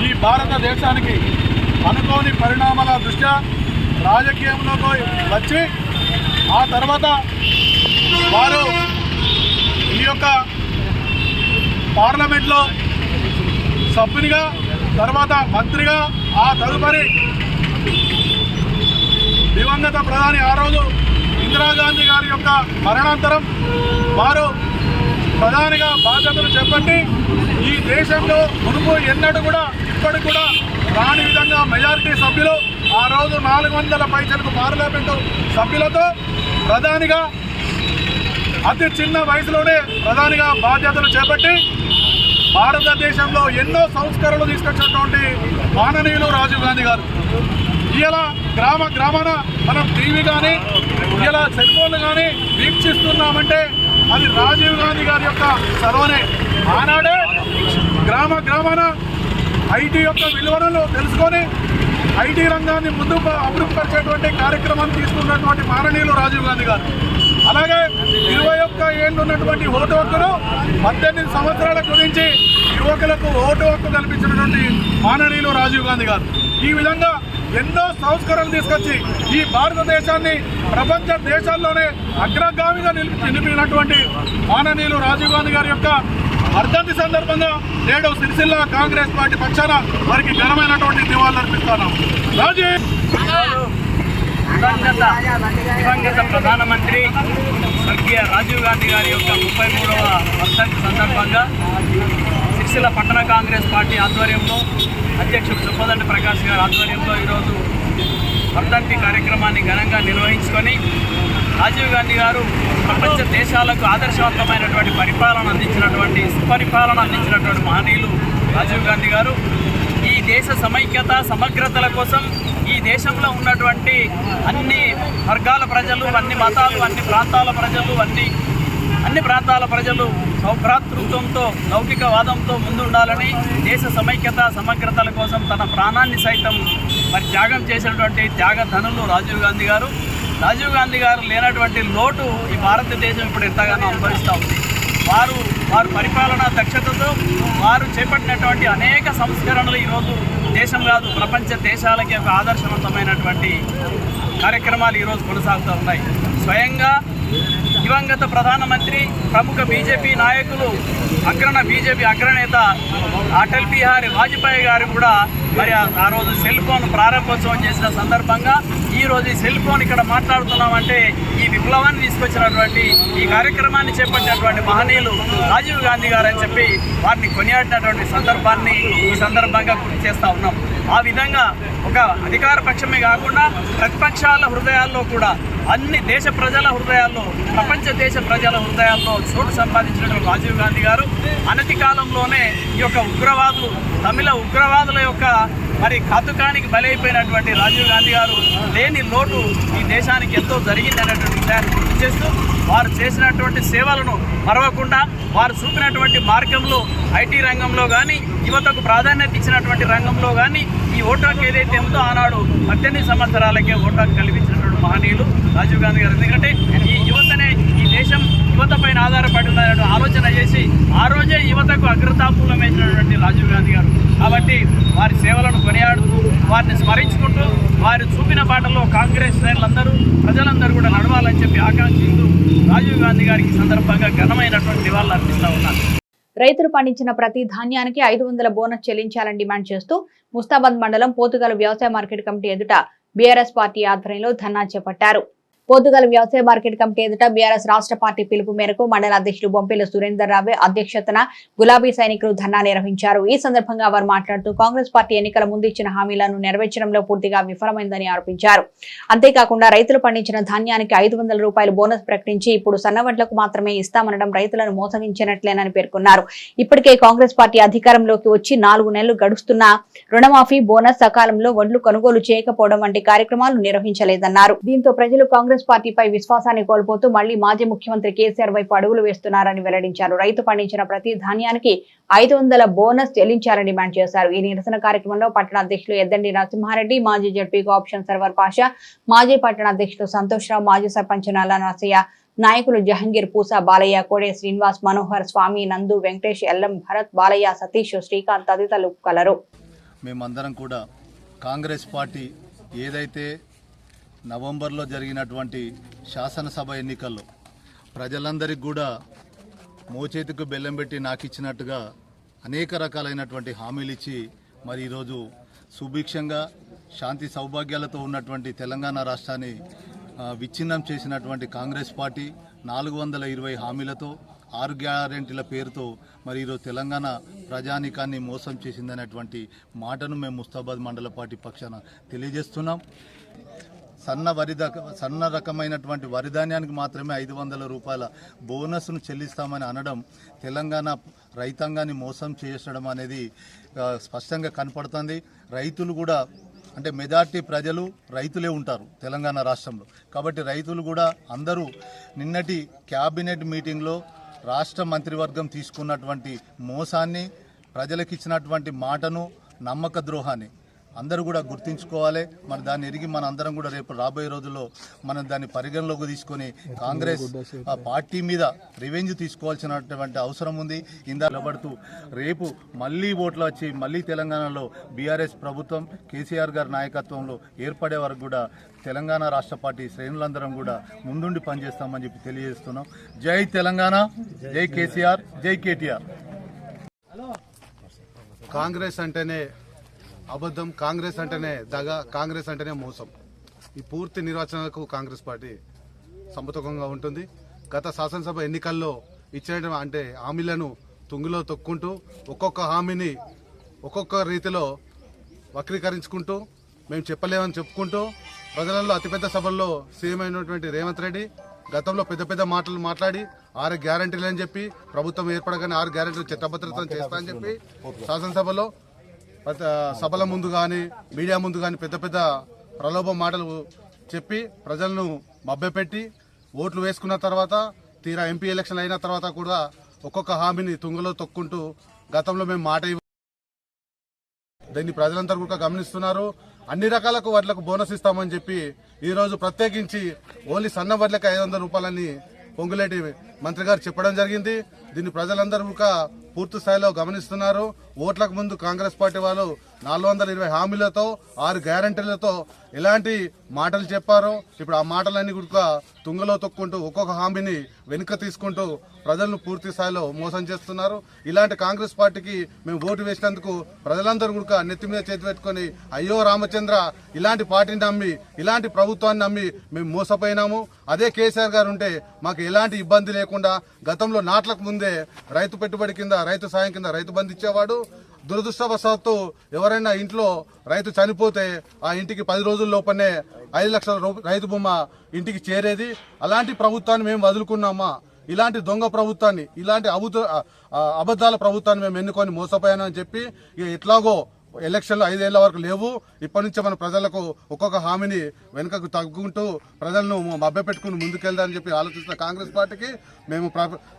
ఈ భారతదేశానికి అనుకోని పరిణామాల దృష్ట్యా రాజకీయంలోకి వచ్చి ఆ తర్వాత వారు ఈ యొక్క పార్లమెంట్లో సభ్యునిగా, తర్వాత మంత్రిగా, ఆ తదుపరి దివంగత ప్రధాని ఆ రోజు ఇందిరాగాంధీ గారి యొక్క మరణాంతరం వారు ప్రధానిగా బాధ్యతలు చేపట్టి ఈ దేశంలో మునుపు ఎన్నడూ కూడా ఇప్పటికి కూడా రాని విధంగా మెజారిటీ సభ్యులు ఆ రోజు 400 పైచలకు పార్లమెంటు సభ్యులతో ప్రధానిగా అతి చిన్న వయసులోనే ప్రధానిగా బాధ్యతలు చేపట్టి భారతదేశంలో ఎన్నో సంస్కరణలు తీసుకొచ్చినటువంటి మాననీయులు రాజీవ్ గాంధీ గారు. ఇలా గ్రామాన మనం టీవీ కానీ ఇలా సెల్ ఫోన్లు కానీ వీక్షిస్తున్నామంటే అది రాజీవ్ గాంధీ గారి యొక్క చొరవనే. ఆనాడే గ్రామాన ఐటీ యొక్క విలువలను తెలుసుకొని ఐటీ రంగాన్ని ముందుకు అభివృద్ధిపరిచేటువంటి కార్యక్రమాన్ని తీసుకున్నటువంటి మాననీయులు రాజీవ్ గాంధీ గారు. అలాగే 21 ఏళ్ళు ఉన్నటువంటి ఓటు హక్కును 18 సంవత్సరాల గురించి యువకులకు ఓటు హక్కు కల్పించినటువంటి మాననీయులు రాజీవ్ గాంధీ గారు. ఈ విధంగా ఎన్నో సంస్కరణలు తీసుకొచ్చి ఈ భారతదేశాన్ని ప్రపంచ దేశాల్లోనే అగ్రగామిగా నిలిపినటువంటి మాననీయులు రాజీవ్ గాంధీ గారి యొక్క వర్ధంతి సందర్భంగా నేడు సిరిసిల్ల కాంగ్రెస్ పార్టీ పక్షాన వారికి ఘనమైనటువంటి నివాళులు అర్పిస్తున్నాం. దివంగత ప్రధానమంత్రి స్వర్గీయ రాజీవ్ గాంధీ గారి యొక్క 33వ వర్ధంతి సందర్భంగా సిరిసిల్ల పట్టణ కాంగ్రెస్ పార్టీ ఆధ్వర్యంలో అధ్యక్షుడు చొప్పదండి ప్రకాష్ గారి ఆధ్వర్యంలో ఈరోజు వర్ధంతి కార్యక్రమాన్ని ఘనంగా నిర్వహించుకొని రాజీవ్ గాంధీ గారు ప్రపంచ దేశాలకు ఆదర్శవంతమైనటువంటి సుపరిపాలన అందించినటువంటి మహనీయులు రాజీవ్ గాంధీ గారు. ఈ దేశ సమైక్యత సమగ్రతల కోసం ఈ దేశంలో ఉన్నటువంటి అన్ని వర్గాల ప్రజలు, అన్ని మతాలు, అన్ని ప్రాంతాల ప్రజలు సౌభ్రాతృత్వంతో లౌకికవాదంతో ముందుండాలని దేశ సమైక్యత సమగ్రతల కోసం తన ప్రాణాన్ని సైతం త్యాగం చేసినటువంటి త్యాగధనులు రాజీవ్ గాంధీ గారు. రాజీవ్ గాంధీ గారు లేనటువంటి లోటు ఈ భారతదేశం ఇప్పుడు ఎంతగానో అనుభవిస్తూ ఉంది. వారు పరిపాలనా దక్షతతో వారు చేపట్టినటువంటి అనేక సంస్కరణలు ఈరోజు దేశం కాదు ప్రపంచ దేశాలకి ఒక ఆదర్శవంతమైనటువంటి కార్యక్రమాలు ఈరోజు కొనసాగుతూ ఉన్నాయి. స్వయంగా దివంగత ప్రధానమంత్రి ప్రముఖ బీజేపీ నాయకులు బీజేపీ అగ్రనేత అటల్ బిహారీ వాజ్పేయి గారు కూడా మరి ఆ రోజు సెల్ ఫోన్ ప్రారంభోత్సవం చేసిన సందర్భంగా ఈరోజు ఈ సెల్ ఫోన్ ఇక్కడ మాట్లాడుతున్నామంటే ఈ విప్లవాన్ని తీసుకొచ్చినటువంటి ఈ కార్యక్రమాన్ని చేపట్టినటువంటి మహనీయులు రాజీవ్ గాంధీ గారు అని చెప్పి వారిని కొనియాడినటువంటి సందర్భాన్ని ఈ సందర్భంగా గుర్తు చేస్తూ ఉన్నాం. ఆ విధంగా ఒక అధికార పక్షమే కాకుండా ప్రతిపక్షాల హృదయాల్లో కూడా అన్ని దేశ ప్రజల హృదయాల్లో ప్రపంచ దేశ ప్రజల హృదయాల్లో చోటు సంపాదించినటువంటి రాజీవ్ గాంధీ గారు అనతి కాలంలోనే ఈ యొక్క ఉగ్రవాదులు తమిళ ఉగ్రవాదుల యొక్క మరి కతుకానికి బలైపోయినటువంటి రాజీవ్ గాంధీ గారు లేని లోటు ఈ దేశానికి ఎంతో జరిగిందనేటువంటి విషయాన్ని గుర్తు చేస్తూ వారు చేసినటువంటి సేవలను మరవకుండా వారు చూపినటువంటి మార్గంలో ఐటీ రంగంలో కానీ యువతకు ప్రాధాన్యత ఇచ్చినటువంటి రంగంలో కానీ ఈ ఓటు హక్కు ఏదైతే ఉందో ఆనాడు 18 సంవత్సరాలకే ఓటు హక్కు కల్పించినటువంటి మహనీయులు రాజీవ్ గాంధీ గారు. ఎందుకంటే ఈ యువతనే ఈ దేశం యువత పైన ఆధారపడి ఉందనే ఆలోచన చేసి ఆ రోజే యువతకు అగ్రతాపూలం వేసినటువంటి రాజీవ్ గాంధీ గారు. కాబట్టి వారి సేవలను కొనియాడుతూ వారిని స్మరించుకుంటూ వారు చూపిన బాటలో కాంగ్రెస్ శ్రేణులందరూ ప్రజలందరూ కూడా నడవాలని చెప్పి ఆకాంక్షిస్తూ రాజీవ్ గాంధీ గారికి సందర్భంగా ఘనమైనటువంటి నివాళులు అర్పిస్తూ ఉన్నారు. రైతులు పండించిన ప్రతి ధాన్యానికి 500 బోనస్ చెల్లించాలని డిమాండ్ చేస్తూ ముస్తాబాద్ మండలం పోతుగల్ వ్యవసాయ మార్కెట్ కమిటీ ఎదుట బీఆర్ఎస్ పార్టీ ఆధ్వర్యంలో ధర్నా చేపట్టారు. పోతుగల్ వ్యవసాయ మార్కెట్ కమిటీ ఎదుట బీఆర్ఎస్ రాష్ట్ర పార్టీ పిలుపు మేరకు మండల అధ్యక్షుడు బొంపెల సురేందర్ రావు అధ్యక్షతన గులాబీ సైనికులు ధర్నా నిర్వహించారు. ఈ సందర్భంగా వారు మాట్లాడుతూ కాంగ్రెస్ పార్టీ ఎన్నికల ముందు ఇచ్చిన హామీలను నెరవేర్చడంలో పూర్తిగా విఫలమైందని ఆరోపించారు. అంతేకాకుండా రైతులు పండించిన ధాన్యానికి 500 రూపాయలు బోనస్ ప్రకటించి ఇప్పుడు సన్నవడ్లకు మాత్రమే ఇస్తామనడం రైతులను మోసగించినట్లేనని పేర్కొన్నారు. ఇప్పటికే కాంగ్రెస్ పార్టీ అధికారంలోకి వచ్చి 4 నెలలు గడుస్తున్నా రుణమాఫీ బోనస్ సకాలంలో వడ్లు కొనుగోలు చేయకపోవడం వంటి కార్యక్రమాలు నిర్వహించలేదన్నారు. దీంతో ప్రజలు కాంగ్రెస్ పార్టీపై విశ్వాసాన్ని కోల్పోతూ మళ్లీ మాజీ ముఖ్యమంత్రి కేసీఆర్ వైపు అడుగులు వేస్తున్నారని వెల్లడించారు. రైతు పండించిన ప్రతి ధాన్యానికి 500 బోనస్ చెల్లించాలని డిమాండ్ చేశారు. ఈ నిరసన కార్యక్రమంలో పట్టణ అధ్యక్షులు ఎద్దండి నరసింహారెడ్డి, మాజీ జడ్పీ ఆప్షన్ సర్వర్ పాషా, మాజీ పట్టణ అధ్యక్షులు సంతోష్ రావు, మాజీ సర్పంచ్ నల్ల నరసయ్య, నాయకులు జహంగీర్, పూసా బాలయ్య, కోడే శ్రీనివాస్, మనోహర్, స్వామి, నందు, వెంకటేష్, ఎల్లం, భరత్, బాలయ్య, సతీష్, శ్రీకాంత్ తదితరులు కలరు. మేమందరం కూడా కాంగ్రెస్ పార్టీ ఏదైతే నవంబర్లో జరిగినటువంటి శాసనసభ ఎన్నికల్లో ప్రజలందరికీ కూడా మోచేతికి బెల్లం పెట్టి నాకిచ్చినట్టుగా అనేక రకాలైనటువంటి హామీలు ఇచ్చి మరి ఈరోజు సుభిక్షంగా శాంతి సౌభాగ్యాలతో ఉన్నటువంటి తెలంగాణ రాష్ట్రాన్ని విచ్ఛిన్నం చేసినటువంటి కాంగ్రెస్ పార్టీ 420 హామీలతో 6 గ్యారెంటీల పేరుతో మరి ఈరోజు తెలంగాణ ప్రజానీకాన్ని మోసం చేసిందనేటువంటి మాటను మేము ముస్తాబాద్ మండల పార్టీ పక్షాన తెలియజేస్తున్నాం. సన్న రకమైనటువంటి వరిధాన్యానికి మాత్రమే 500 రూపాయల బోనస్ను చెల్లిస్తామని అనడం తెలంగాణ రైతాంగాన్ని మోసం చేయడం అనేది స్పష్టంగా కనపడుతుంది. రైతులు కూడా అంటే మెజార్టీ ప్రజలు రైతులే ఉంటారు తెలంగాణ రాష్ట్రంలో. కాబట్టి రైతులు కూడా అందరూ నిన్నటి క్యాబినెట్ మీటింగ్లో రాష్ట్ర మంత్రివర్గం తీసుకున్నటువంటి మోసాన్ని, ప్రజలకు ఇచ్చినటువంటి మాటను, నమ్మక ద్రోహాన్ని అందరూ కూడా గుర్తించుకోవాలి. మరి దాన్ని ఎరిగి మన అందరం కూడా రేపు రాబోయే రోజుల్లో మనం దాన్ని పరిగణలోకి తీసుకొని కాంగ్రెస్ పార్టీ మీద రివెంజ్ తీసుకోవాల్సినటువంటి అవసరం ఉంది. ఇందా నిలబడుతూ రేపు మళ్ళీ ఓట్లు వచ్చి మళ్ళీ తెలంగాణలో బీఆర్ఎస్ ప్రభుత్వం కేసీఆర్ గారి నాయకత్వంలో ఏర్పడే వరకు కూడా తెలంగాణ రాష్ట్ర పార్టీ శ్రేణులందరం కూడా ముందుండి పనిచేస్తామని చెప్పి తెలియజేస్తున్నాం. జై తెలంగాణ, జై కేసీఆర్, జై కేటీఆర్. కాంగ్రెస్ అంటేనే అబద్ధం, కాంగ్రెస్ అంటేనే దగ, కాంగ్రెస్ అంటేనే మోసం. ఈ పూర్తి నిర్వచనాలకు కాంగ్రెస్ పార్టీ సమతూకంగా ఉంటుంది. గత శాసనసభ ఎన్నికల్లో ఇచ్చిన అంటే హామీలను తుంగిలో తొక్కుంటూ ఒక్కొక్క హామీని ఒక్కొక్క రీతిలో వక్రీకరించుకుంటూ మేము చెప్పలేమని చెప్పుకుంటూ ప్రజలలో అతిపెద్ద సభల్లో సీఎం అయినటువంటి రేవంత్ రెడ్డి గతంలో పెద్ద పెద్ద మాటలు మాట్లాడి 6 గ్యారెంటీలు అని చెప్పి ప్రభుత్వం ఏర్పడగానే 6 గ్యారెంటీలు చట్టభద్రత చేస్తా అని చెప్పి శాసనసభలో సభల ముందు కానీ మీడియా ముందు కానీ పెద్ద పెద్ద ప్రలోభ మాటలు చెప్పి ప్రజలను మభ్యపెట్టి ఓట్లు వేసుకున్న తర్వాత తీరా ఎంపీ ఎలక్షన్ అయిన తర్వాత కూడా ఒక్కొక్క హామీని తుంగలో తొక్కుంటూ గతంలో మేము మాట దీన్ని ప్రజలందరూ కూడా గమనిస్తున్నారు. అన్ని రకాలకు వాటికి బోనస్ ఇస్తామని చెప్పి ఈరోజు ప్రత్యేకించి ఓన్లీ సన్న వడ్లకి 500 రూపాయలని పొంగులేటి మంత్రి గారు చెప్పడం జరిగింది. దీన్ని ప్రజలందరూ కూడా పూర్తి స్థాయిలో గమనిస్తున్నారు. ఓట్లకు ముందు కాంగ్రెస్ పార్టీ వాళ్ళు 420 హామీలతో 6 గ్యారంటీలతో ఎలాంటి మాటలు చెప్పారో ఇప్పుడు ఆ మాటలన్నీ కూడా తుంగలో తొక్కుంటూ ఒక్కొక్క హామీని వెనుక తీసుకుంటూ ప్రజలను పూర్తి స్థాయిలో మోసం చేస్తున్నారు. ఇలాంటి కాంగ్రెస్ పార్టీకి మేము ఓటు వేసినందుకు ప్రజలందరూ కూడా నెత్తి మీద చేతి పెట్టుకొని అయ్యో రామచంద్ర ఇలాంటి పార్టీని నమ్మి ఇలాంటి ప్రభుత్వాన్ని నమ్మి మేము మోసపోయినాము. అదే కేసీఆర్ గారు ఉంటే మాకు ఎలాంటి ఇబ్బంది లేకుండా గతంలో నాట్లకు ముందే రైతు పెట్టుబడి కింద రైతు సాయం కింద రైతు బంధు ఇచ్చేవాడు. దురదృష్టవశాత్తు ఎవరైనా ఇంట్లో రైతు చనిపోతే ఆ ఇంటికి 10 రోజుల లోపనే 5 లక్షల రైతు బొమ్మ ఇంటికి చేరేది. అలాంటి ప్రభుత్వాన్ని మేము వదులుకున్నామా? ఇలాంటి దొంగ ప్రభుత్వాన్ని ఇలాంటి అబద్ధాల ప్రభుత్వాన్ని మేము ఎన్నుకొని మోసపోయానని చెప్పి ఇక ఎట్లాగో ఎలక్షన్లు 5 ఏళ్ల వరకు లేవు. ఇప్పటి నుంచి మన ప్రజలకు ఒక్కొక్క హామీని వెనుకకు తగ్గుకుంటూ ప్రజలను మభ్యపెట్టుకుని ముందుకెళ్దామని చెప్పి ఆలోచిస్తున్న కాంగ్రెస్ పార్టీకి మేము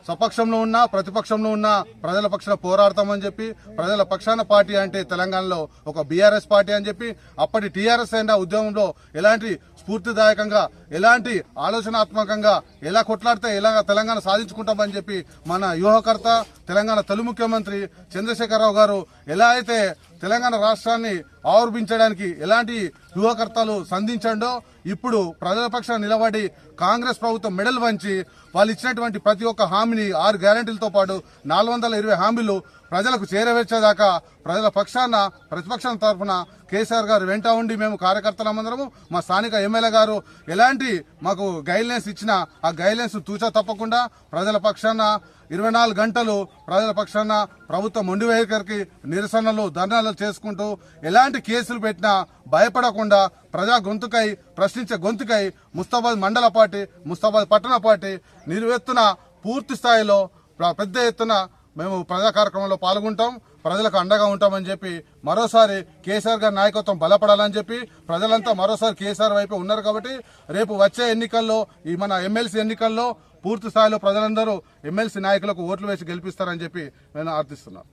స్వపక్షంలో ఉన్నా ప్రతిపక్షంలో ఉన్నా ప్రజల పక్షాన పోరాడతామని చెప్పి ప్రజల పక్షాన పార్టీ అంటే తెలంగాణలో ఒక బీఆర్ఎస్ పార్టీ అని చెప్పి అప్పటి టీఆర్ఎస్ అయిన ఉద్యమంలో ఎలాంటి స్ఫూర్తిదాయకంగా ఎలాంటి ఆలోచనాత్మకంగా ఎలా కొట్లాడితే ఎలా తెలంగాణ సాధించుకుంటామని చెప్పి మన వ్యూహకర్త తెలంగాణ తొలి ముఖ్యమంత్రి చంద్రశేఖరరావు గారు ఎలా అయితే తెలంగాణ రాష్ట్రాన్ని ఆవిర్భించడానికి ఎలాంటి వ్యూహకర్తలు సంధించండో ఇప్పుడు ప్రజల పక్షాన నిలబడి కాంగ్రెస్ ప్రభుత్వం మెడల్ వంచి వాళ్ళు ఇచ్చినటువంటి ప్రతి ఒక్క హామీని 6 గ్యారంటీలతో పాటు 420 హామీలు ప్రజలకు చేరవేర్చేదాకా ప్రజల పక్షాన ప్రతిపక్షం తరఫున కేసీఆర్ గారు వెంట ఉండి మేము కార్యకర్తలందరము మా స్థానిక ఎమ్మెల్యే గారు ఎలాంటి మాకు గైడ్లైన్స్ ఇచ్చినా ఆ గైడ్లైన్స్ తూచా తప్పకుండా ప్రజల పక్షాన 24 గంటలు ప్రజల పక్షాన ప్రభుత్వం మొండి వైఖరికి నిరసనలు ధర్నాలు చేసుకుంటూ ఎలాంటి కేసులు పెట్టినా భయపడకుండా ప్రజా గొంతుకై ప్రశ్నించే గొంతుకై ముస్తాబాద్ మండల పార్టీ ముస్తాబాద్ పట్టణ పార్టీ నిర్వెత్తున పూర్తి స్థాయిలో పెద్ద ఎత్తున మేము ప్రజా కార్యక్రమంలో పాల్గొంటాం, ప్రజలకు అండగా ఉంటామని చెప్పి మరోసారి కేసీఆర్ గారి నాయకత్వం బలపడాలని చెప్పి ప్రజలంతా మరోసారి కేసీఆర్ వైపు ఉన్నారు. కాబట్టి రేపు వచ్చే ఎన్నికల్లో ఈ మన ఎమ్మెల్సీ ఎన్నికల్లో పూర్తి స్థాయిలో ప్రజలందరూ ఎమ్మెల్సీ నాయకులకు ఓట్లు వేసి గెలిపిస్తారని చెప్పి నేను ఆర్థిస్తున్నాను.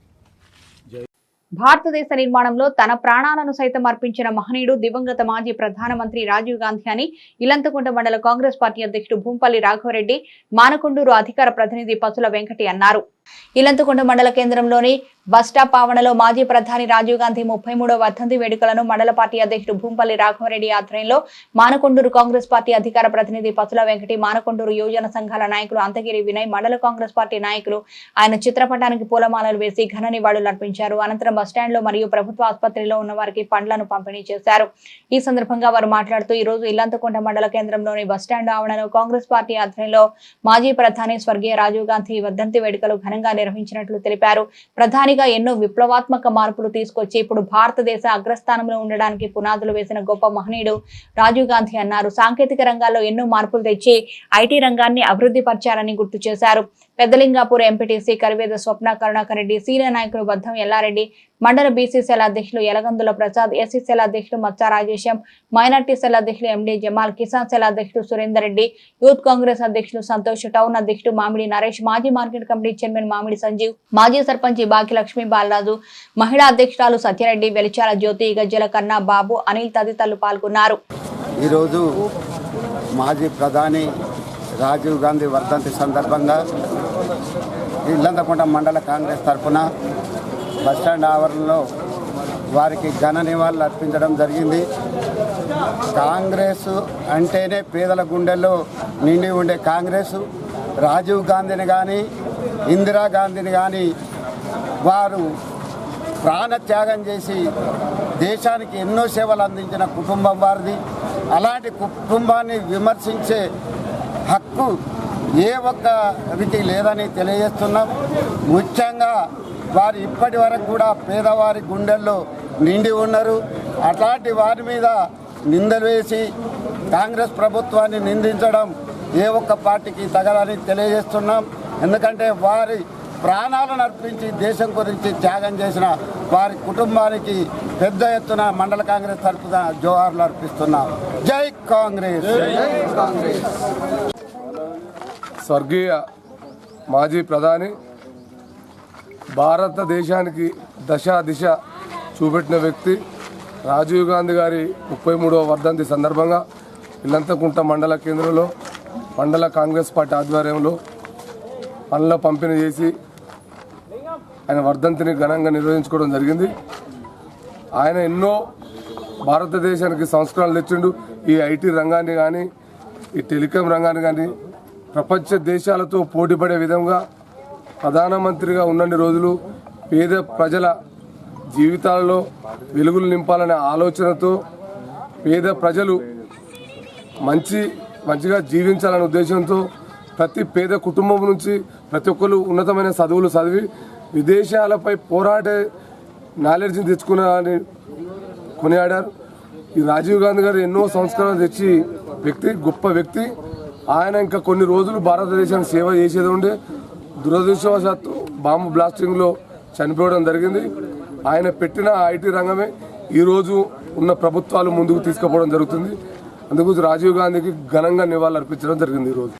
భారతదేశ నిర్మాణంలో తన ప్రాణాలను సైతం అర్పించిన మహనీయుడు దివంగత మాజీ ప్రధానమంత్రి రాజీవ్ గాంధీ అని ఇలంతకుంట మండల కాంగ్రెస్ పార్టీ అధ్యక్షుడు భూంపల్లి రాఘవరెడ్డి, మానకొండూరు అధికార ప్రతినిధి పసుల వెంకటి అన్నారు. ఇలంతకుంట మండల కేంద్రంలోని బస్టాప్ ఆవరణలో మాజీ ప్రధాని రాజీవ్ గాంధీ 33వ వర్ధంతి వేడుకలను మండల పార్టీ అధ్యక్షుడు భూంపల్లి రాఘవరెడ్డి ఆధ్వర్యంలో మానకొండూరు కాంగ్రెస్ పార్టీ అధికార ప్రతినిధి పసుల వెంకటి, మానకొండూరు యువజన సంఘాల నాయకులు అంతగిరి వినయ్, మండల కాంగ్రెస్ పార్టీ నాయకులు ఆయన చిత్రపటానికి పూలమాలలు వేసి ఘన నివాళులు అర్పించారు. అనంతరం బస్టాండ్ లో మరియు ప్రభుత్వ ఆసుపత్రిలో ఉన్న వారికి పండ్లను పంపిణీ చేశారు. ఈ సందర్భంగా వారు మాట్లాడుతూ ఈ రోజు ఇల్లంతకుంట మండల కేంద్రంలోని బస్టాండ్ ఆవరణలో కాంగ్రెస్ పార్టీ ఆధ్వర్యంలో మాజీ ప్రధాని స్వర్గీయ రాజీవ్ గాంధీ వర్ధంతి వేడుకలు ఘనంగా నిర్వహించినట్లు తెలిపారు. ప్రధానిగా ఎన్నో విప్లవాత్మక మార్పులు తీసుకొచ్చి ఇప్పుడు భారతదేశ అగ్రస్థానంలో ఉండడానికి పునాదులు వేసిన గొప్ప మహనీయుడు రాజీవ్ గాంధీ అన్నారు. సాంకేతిక రంగాల్లో ఎన్నో మార్పులు తెచ్చి ఐటీ రంగాన్ని అభివృద్ధి పరిచారని గుర్తు చేశారు. పెద్దలింగాపూర్ ఎంపీటీసీ కరివేద స్వప్న కరుణాకర్ రెడ్డి, సీనియర్ నాయకులు బద్దం ఎల్లారెడ్డి, మండల బీసీ సెల్ అధ్యక్షులు యలగందుల ప్రసాద్, ఎస్సీ సెల్ అధ్యక్షులు మచ్చా రాజేశం, మైనార్టీ సెల్ అధ్యక్షులు ఎండి జమాల్, కిసాన్ సెల్ అధ్యక్షులు సురేందర్ రెడ్డి, యూత్ కాంగ్రెస్ అధ్యక్షులు సంతోష్, టౌన్ అధ్యక్షుడు మామిడి నరేష్, మాజీ మార్కెట్ కమిటీ చైర్మన్ మామిడి సంజీవ్, మాజీ సర్పంచ్ బాకి లక్ష్మీ బాలరాజు, మహిళా అధ్యక్షురాలు సత్యరెడ్డి, వెలిచాల జ్యోతి, గజ్జల కన్నా, బాబు, అనిల్ తదితరులు పాల్గొన్నారు. ఈరోజు మాజీ ప్రధాని రాజీవ్ గాంధీ వర్ధంతి సందర్భంగా ఇల్లంతకుంట మండల కాంగ్రెస్ తరఫున బస్టాండ్ ఆవరణలో వారికి ఘన నివాళులు అర్పించడం జరిగింది. కాంగ్రెస్ అంటేనే పేదల గుండెల్లో నిండి ఉండే కాంగ్రెస్ రాజీవ్ గాంధీని కానీ ఇందిరాగాంధీని కానీ వారు ప్రాణత్యాగం చేసి దేశానికి ఎన్నో సేవలు అందించిన కుటుంబం వారిది. అలాంటి కుటుంబాన్ని విమర్శించే హక్కు ఏ ఒక్కరికి లేదని తెలియజేస్తున్నాం. ముఖ్యంగా వారు ఇప్పటి వరకు కూడా పేదవారి గుండెల్లో నిండి ఉన్నారు. అట్లాంటి వారి మీద నిందలు వేసి కాంగ్రెస్ ప్రభుత్వాన్ని నిందించడం ఏ ఒక్క పార్టీకి తగదని తెలియజేస్తున్నాం. ఎందుకంటే వారి ప్రాణాలను అర్పించి దేశం గురించి త్యాగం చేసిన వారి కుటుంబానికి పెద్ద ఎత్తున మండల కాంగ్రెస్ తరఫున జోహార్లు అర్పిస్తున్నాం. జై కాంగ్రెస్. స్వర్గీయ మాజీ ప్రధాని, భారతదేశానికి దిశ చూపెట్టిన వ్యక్తి రాజీవ్ గాంధీ గారి 33వ వర్ధంతి సందర్భంగా ఇల్లంతకుంట మండల కేంద్రంలో మండల కాంగ్రెస్ పార్టీ ఆధ్వర్యంలో పనుల పంపిణీ చేసి ఆయన వర్ధంతిని ఘనంగా నిర్వహించుకోవడం జరిగింది. ఆయన ఎన్నో భారతదేశానికి సంస్కరణలు తెచ్చిండు. ఈ ఐటీ రంగాన్ని కానీ, ఈ టెలికాం రంగాన్ని కానీ ప్రపంచ దేశాలతో పోటీపడే విధంగా ప్రధానమంత్రిగా ఉన్నన్ని రోజులు పేద ప్రజల జీవితాలలో వెలుగులు నింపాలనే ఆలోచనతో పేద ప్రజలు మంచిగా జీవించాలనే ఉద్దేశంతో ప్రతి పేద కుటుంబం నుంచి ప్రతి ఒక్కరు ఉన్నతమైన చదువులు చదివి విదేశాలపై పోరాడే నాలెడ్జ్ని తెచ్చుకున్నారని కొనియాడారు. ఈ రాజీవ్ గాంధీ గారు ఎన్నో సంస్కరణలు తెచ్చి గొప్ప వ్యక్తి. ఆయన ఇంకా కొన్ని రోజులు భారతదేశానికి సేవ చేసేది ఉండే దురదృష్టవశాత్తు బాంబు బ్లాస్టింగ్లో చనిపోవడం జరిగింది. ఆయన పెట్టిన ఐటీ రంగమే ఈరోజు ఉన్న ప్రభుత్వాలు ముందుకు తీసుకుపోవడం జరుగుతుంది. అందుకు రాజీవ్ గాంధీకి ఘనంగా నివాళులర్పించడం జరిగింది. ఈరోజు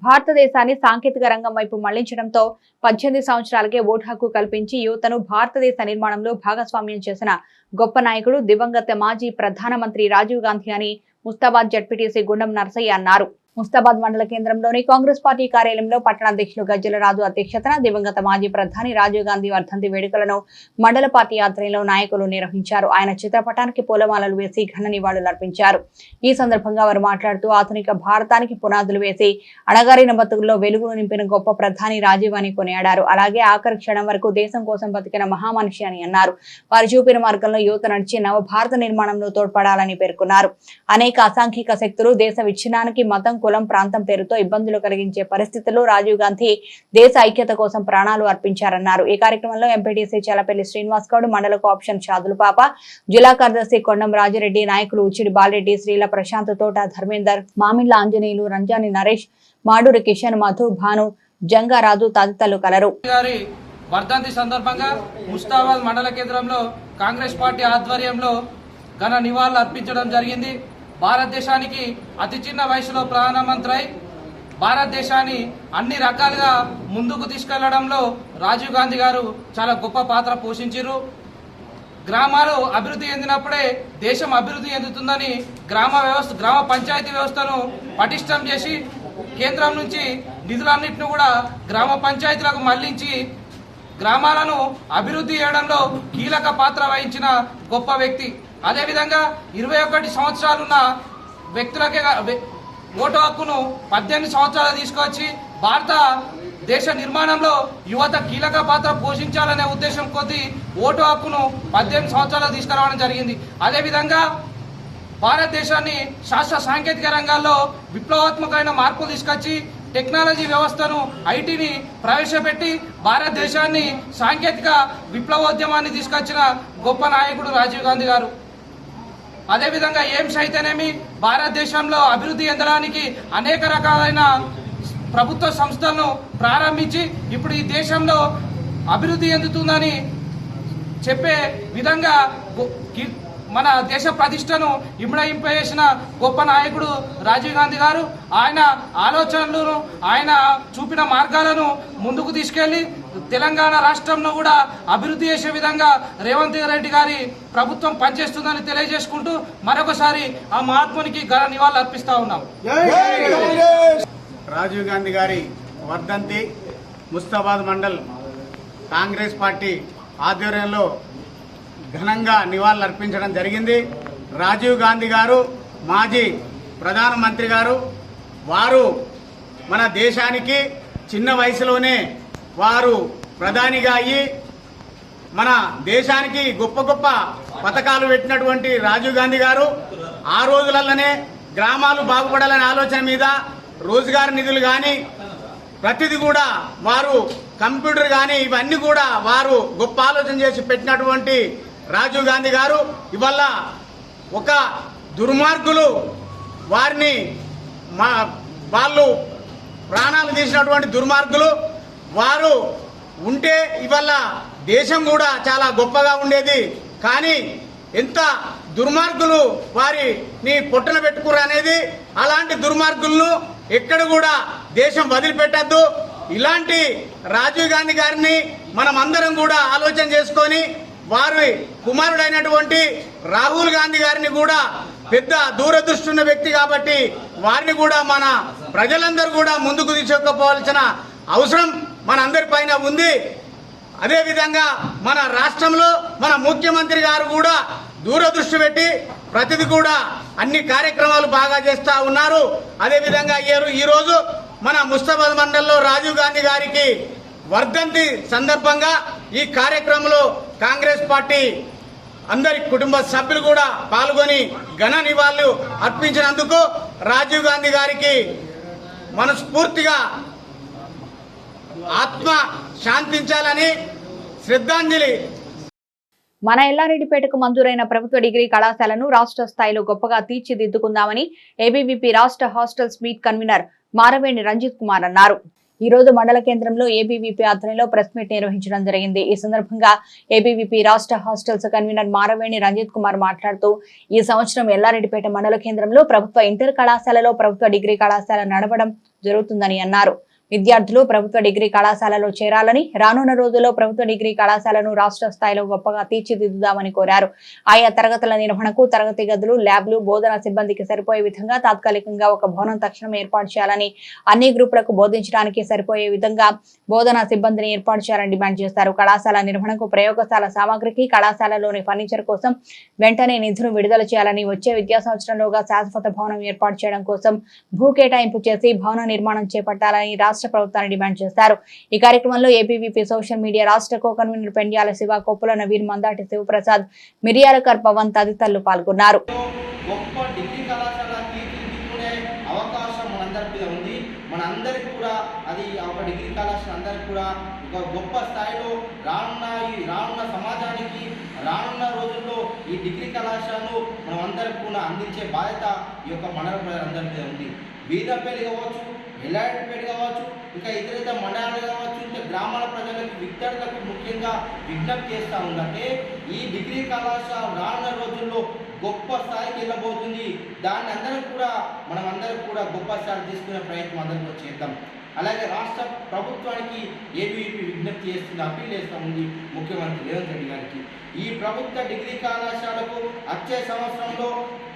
భారతదేశాన్ని సాంకేతిక రంగం వైపు మళ్లించడంతో 18 సంవత్సరాలకే ఓటు హక్కు కల్పించి యువతను భారతదేశ నిర్మాణంలో భాగస్వామ్యం చేసిన గొప్ప నాయకుడు దివంగత మాజీ ప్రధానమంత్రి రాజీవ్ గాంధీ అని ముస్తాబాద్ జడ్పీటీసీ గుండం నరసయ్య అన్నారు. ముస్తాబాద్ మండల కేంద్రంలోని కాంగ్రెస్ పార్టీ కార్యాలయంలో పట్టణాధ్యక్షులు గజ్జలరాజు అధ్యక్షతన దివంగత మాజీ ప్రధాని రాజీవ్ గాంధీ వర్ధంతి వేడుకలను మండల పార్టీ ఆధ్వర్యంలో నాయకులు నిర్వహించారు. ఆయన చిత్రపటానికి పూలమాలలు వేసి ఘన నివాళులర్పించారు. ఈ సందర్భంగా వారు మాట్లాడుతూ ఆధునిక భారతానికి పునాదులు వేసి అణగారిన బతుకుల్లో వెలుగును నింపిన గొప్ప ప్రధాని రాజీవ్ అని కొనియాడారు. అలాగే ఆఖరి క్షణం వరకు దేశం కోసం బతికిన మహామనిషి అని అన్నారు. వారు చూపిన మార్గంలో యువత నడిచి నవ భారత నిర్మాణంలో తోడ్పడాలని పేర్కొన్నారు. అనేక అసాంఘిక శక్తులు దేశ విచ్ఛిన్నానికి మతం, కులం, ప్రాంతం పేరుతో ఇబ్బందులు కలిగించే పరిస్థితుల్లో రాజీవ్ గాంధీ దేశ ఐక్యత కోసం ప్రాణాలు అర్పించారన్నారు. ఈ కార్యక్రమంలో ఎంపీటీసీ చలపల్లి శ్రీనివాస్ గౌడ్, మండల కోఆప్షన్ షాదులపాప, జిల్లా కార్యదర్శి కొండం రాజిరెడ్డి, నాయకులు ఉచిడి బాలరెడ్డి, శ్రీల ప్రశాంత్, తోట ధర్మేందర్, మామిళ్ల ఆంజనేయులు, రంజాని నరేష్, మాడూరి కిషన్, మధు, భాను, జంగారాజు తదితరులు కలరు. వర్ధంతి సందర్భంగా ముస్తాబాద్ మండల కేంద్రంలో కాంగ్రెస్ పార్టీ ఆధ్వర్యంలో ఘన నివాళులు అర్పించడం జరిగింది. భారతదేశానికి అతి చిన్న వయసులో ప్రధానమంత్రి అయి భారతదేశాన్ని అన్ని రకాలుగా ముందుకు తీసుకెళ్లడంలో రాజీవ్ గాంధీ గారు చాలా గొప్ప పాత్ర పోషించారు. గ్రామాలు అభివృద్ధి చెందినప్పుడే దేశం అభివృద్ధి చెందుతుందని గ్రామ పంచాయతీ వ్యవస్థను పటిష్టం చేసి కేంద్రం నుంచి నిధులన్నింటినీ కూడా గ్రామ పంచాయతీలకు మళ్లించి గ్రామాలను అభివృద్ధి చేయడంలో కీలక పాత్ర వహించిన గొప్ప వ్యక్తి. అదేవిధంగా 21 సంవత్సరాలున్న వ్యక్తులకే ఓటు హక్కును 18 సంవత్సరాలు తీసుకొచ్చి భారతదేశ నిర్మాణంలో యువత కీలక పాత్ర పోషించాలనే ఉద్దేశం కొద్దీ ఓటు హక్కును 18 సంవత్సరాలు తీసుకురావడం జరిగింది. అదేవిధంగా భారతదేశాన్ని శాస్త్ర సాంకేతిక రంగాల్లో విప్లవాత్మకమైన మార్పులు తీసుకొచ్చి టెక్నాలజీ వ్యవస్థను ఐటీని ప్రవేశపెట్టి భారతదేశాన్ని సాంకేతిక విప్లవోద్యమాన్ని తీసుకొచ్చిన గొప్ప నాయకుడు రాజీవ్ గాంధీ గారు. అదేవిధంగా ఎయిమ్స్ అయితేనేమి భారతదేశంలో అభివృద్ధి చెందడానికి అనేక రకాలైన ప్రభుత్వ సంస్థలను ప్రారంభించి ఇప్పుడు ఈ దేశంలో అభివృద్ధి చెందుతుందని చెప్పే విధంగా మన దేశ ప్రతిష్టను ఇమ్మడింపజేసిన గొప్ప నాయకుడు రాజీవ్ గాంధీ గారు. ఆయన ఆలోచనలను, ఆయన చూపిన మార్గాలను ముందుకు తీసుకెళ్లి తెలంగాణ రాష్ట్రంలో కూడా అభివృద్ధి చేసే విధంగా రేవంత్ రెడ్డి గారి ప్రభుత్వం పనిచేస్తుందని తెలియజేసుకుంటూ మరొకసారి ఆ మహాత్మునికి ఘన నివాళులు అర్పిస్తా ఉన్నాం. రాజీవ్ గాంధీ గారి వర్ధంతి ముస్తాబాద్ మండల్ కాంగ్రెస్ పార్టీ ఆధ్వర్యంలో ఘనంగా నివాళులు అర్పించడం జరిగింది. రాజీవ్ గాంధీ గారు మాజీ ప్రధానమంత్రి గారు. వారు మన దేశానికి చిన్న వయసులోనే వారు ప్రధానిగా అయ్యి మన దేశానికి గొప్ప గొప్ప పథకాలు పెట్టినటువంటి రాజీవ్ గాంధీ గారు ఆ రోజులలోనే గ్రామాలు బాగుపడాలనే ఆలోచన మీద రోజ్గార్ నిధులు కానీ ప్రతిదీ కూడా వారు కంప్యూటర్ కానీ ఇవన్నీ కూడా వారు గొప్ప ఆలోచన చేసి పెట్టినటువంటి రాజీవ్ గాంధీ గారు ఇవాళ ఒక దుర్మార్గులు వారిని వాళ్ళు ప్రాణాలు తీసినటువంటి దుర్మార్గులు వారు ఉంటే ఇవాళ దేశం కూడా చాలా గొప్పగా ఉండేది. కానీ ఎంత దుర్మార్గులు వారిని పొట్టన పెట్టుకురు అనేది, అలాంటి దుర్మార్గులను ఎక్కడ కూడా దేశం వదిలిపెట్టద్దు. ఇలాంటి రాజీవ్ గాంధీ గారిని మనం అందరం కూడా ఆలోచన చేసుకొని వారి కుమారుడైనటువంటి రాహుల్ గాంధీ గారిని కూడా పెద్ద దూరదృష్టి ఉన్న వ్యక్తి కాబట్టి వారిని కూడా మన ప్రజలందరూ కూడా ముందుకు తీసుకుపోవాల్సిన అవసరం మనందరిపైన ఉంది. అదేవిధంగా మన రాష్ట్రంలో మన ముఖ్యమంత్రి గారు కూడా దూరదృష్టి పెట్టి ప్రతిదీ కూడా అన్ని కార్యక్రమాలు బాగా చేస్తూ ఉన్నారు. అదేవిధంగా ఈరోజు మన ముస్తాబాద్ మండలంలో రాజీవ్ గాంధీ గారికి వర్ధంతి సందర్భంగా ఈ కార్యక్రమంలో కాంగ్రెస్ పార్టీ అందరి కుటుంబ సభ్యులు కూడా పాల్గొని ఘన నివాళులు అర్పించినందుకు రాజీవ్ గాంధీ గారికి మనస్ఫూర్తిగా ఆత్మ శాంతించాలని శ్రద్ధాంజలి. మన ఎల్లారెడ్డిపేటకు మంజూరైన ప్రభుత్వ డిగ్రీ కళాశాలను రాష్ట్ర స్థాయిలో గొప్పగా తీర్చిదిద్దుకుందామని ఏబీవీపీ రాష్ట్ర hostels meet convener Maraveni Ranjith Kumar అన్నారు. ఈ రోజు మండల కేంద్రంలో ఏబీవీపీ ఆధ్వర్యంలో ప్రెస్ మీట్ నిర్వహించడం జరిగింది. ఈ సందర్భంగా ఏబీవీపీ రాష్ట్ర హాస్టల్స్ కన్వీనర్ మారవేణి రంజిత్ కుమార్ మాట్లాడుతూ ఈ సంవత్సరం ఎల్లారెడ్డిపేట మండల కేంద్రంలో ప్రభుత్వ ఇంటర్ కళాశాలలో ప్రభుత్వ డిగ్రీ కళాశాల నడవడం జరుగుతుందని అన్నారు. విద్యార్థులు ప్రభుత్వ డిగ్రీ కళాశాలలో చేరాలని, రానున్న రోజుల్లో ప్రభుత్వ డిగ్రీ కళాశాలను రాష్ట్ర స్థాయిలో గొప్పగా తీర్చిదిద్దుదామని కోరారు. ఆయా తరగతుల నిర్వహణకు తరగతి గదులు, ల్యాబ్లు, బోధనా సిబ్బందికి సరిపోయే విధంగా తాత్కాలికంగా ఒక భవనం తక్షణం ఏర్పాటు చేయాలని, అన్ని గ్రూపులకు బోధించడానికి సరిపోయే విధంగా బోధనా సిబ్బందిని ఏర్పాటు చేయాలని డిమాండ్ చేశారు. కళాశాల నిర్వహణకు ప్రయోగశాల సామగ్రికి, కళాశాలలోని ఫర్నిచర్ కోసం వెంటనే నిధులు విడుదల చేయాలని, వచ్చే విద్యా సంవత్సరంలోగా శాశ్వత భవనం ఏర్పాటు చేయడం కోసం భూ కేటాయింపు చేసి భవన నిర్మాణం చేపట్టాలని రాష్ట్ర ప్రభుత్వాన్ని డిమాండ్ చేశారు. ఈ కార్యక్రమంలో ఏబీవీపీ సోషల్ మీడియా రాష్ట్ర కో కన్వీనర్ పెండ్యాల శివ, కొప్పుల నవీన్, మందాటి శివప్రసాద్, మిరియాలకర్ పవన్ తదితరులు పాల్గొన్నారు. మనందరికి కూడా అది ఒక డిగ్రీ కళాశాల అందరికి కూడా ఒక గొప్ప స్థాయిలో రానున్న సమాజానికి రానున్న రోజుల్లో ఈ డిగ్రీ కళాశాలను మనం అందరికి కూడా అందించే బాధ్యత ఈ యొక్క మండల ప్రజలందరి మీద ఉంది. బీదపల్లి కావచ్చు, ఎల్లారెడ్డిపేట కావచ్చు, ఇంకా ఇతర మండలాలు కావచ్చు, ఇంకా గ్రామాల ప్రజలకు విద్యార్థులకు ముఖ్యంగా విజ్ఞప్తి చేస్తూ ఉందంటే ఈ డిగ్రీ కళాశాల రానున్న రోజుల్లో గొప్ప స్థాయికి వెళ్ళబోతుంది. దాన్ని అందరం కూడా గొప్ప స్థాయి తీసుకునే ప్రయత్నం అందరికీ చేద్దాం. అలాగే రాష్ట్ర ప్రభుత్వానికి ఏబీవీపీ విజ్ఞప్తి చేస్తుంది, అప్పీల్ చేస్తూ ఉంది ముఖ్యమంత్రి రేవంత్ రెడ్డి గారికి. ఈ ప్రభుత్వ డిగ్రీ కళాశాలకు వచ్చే సంవత్సరంలో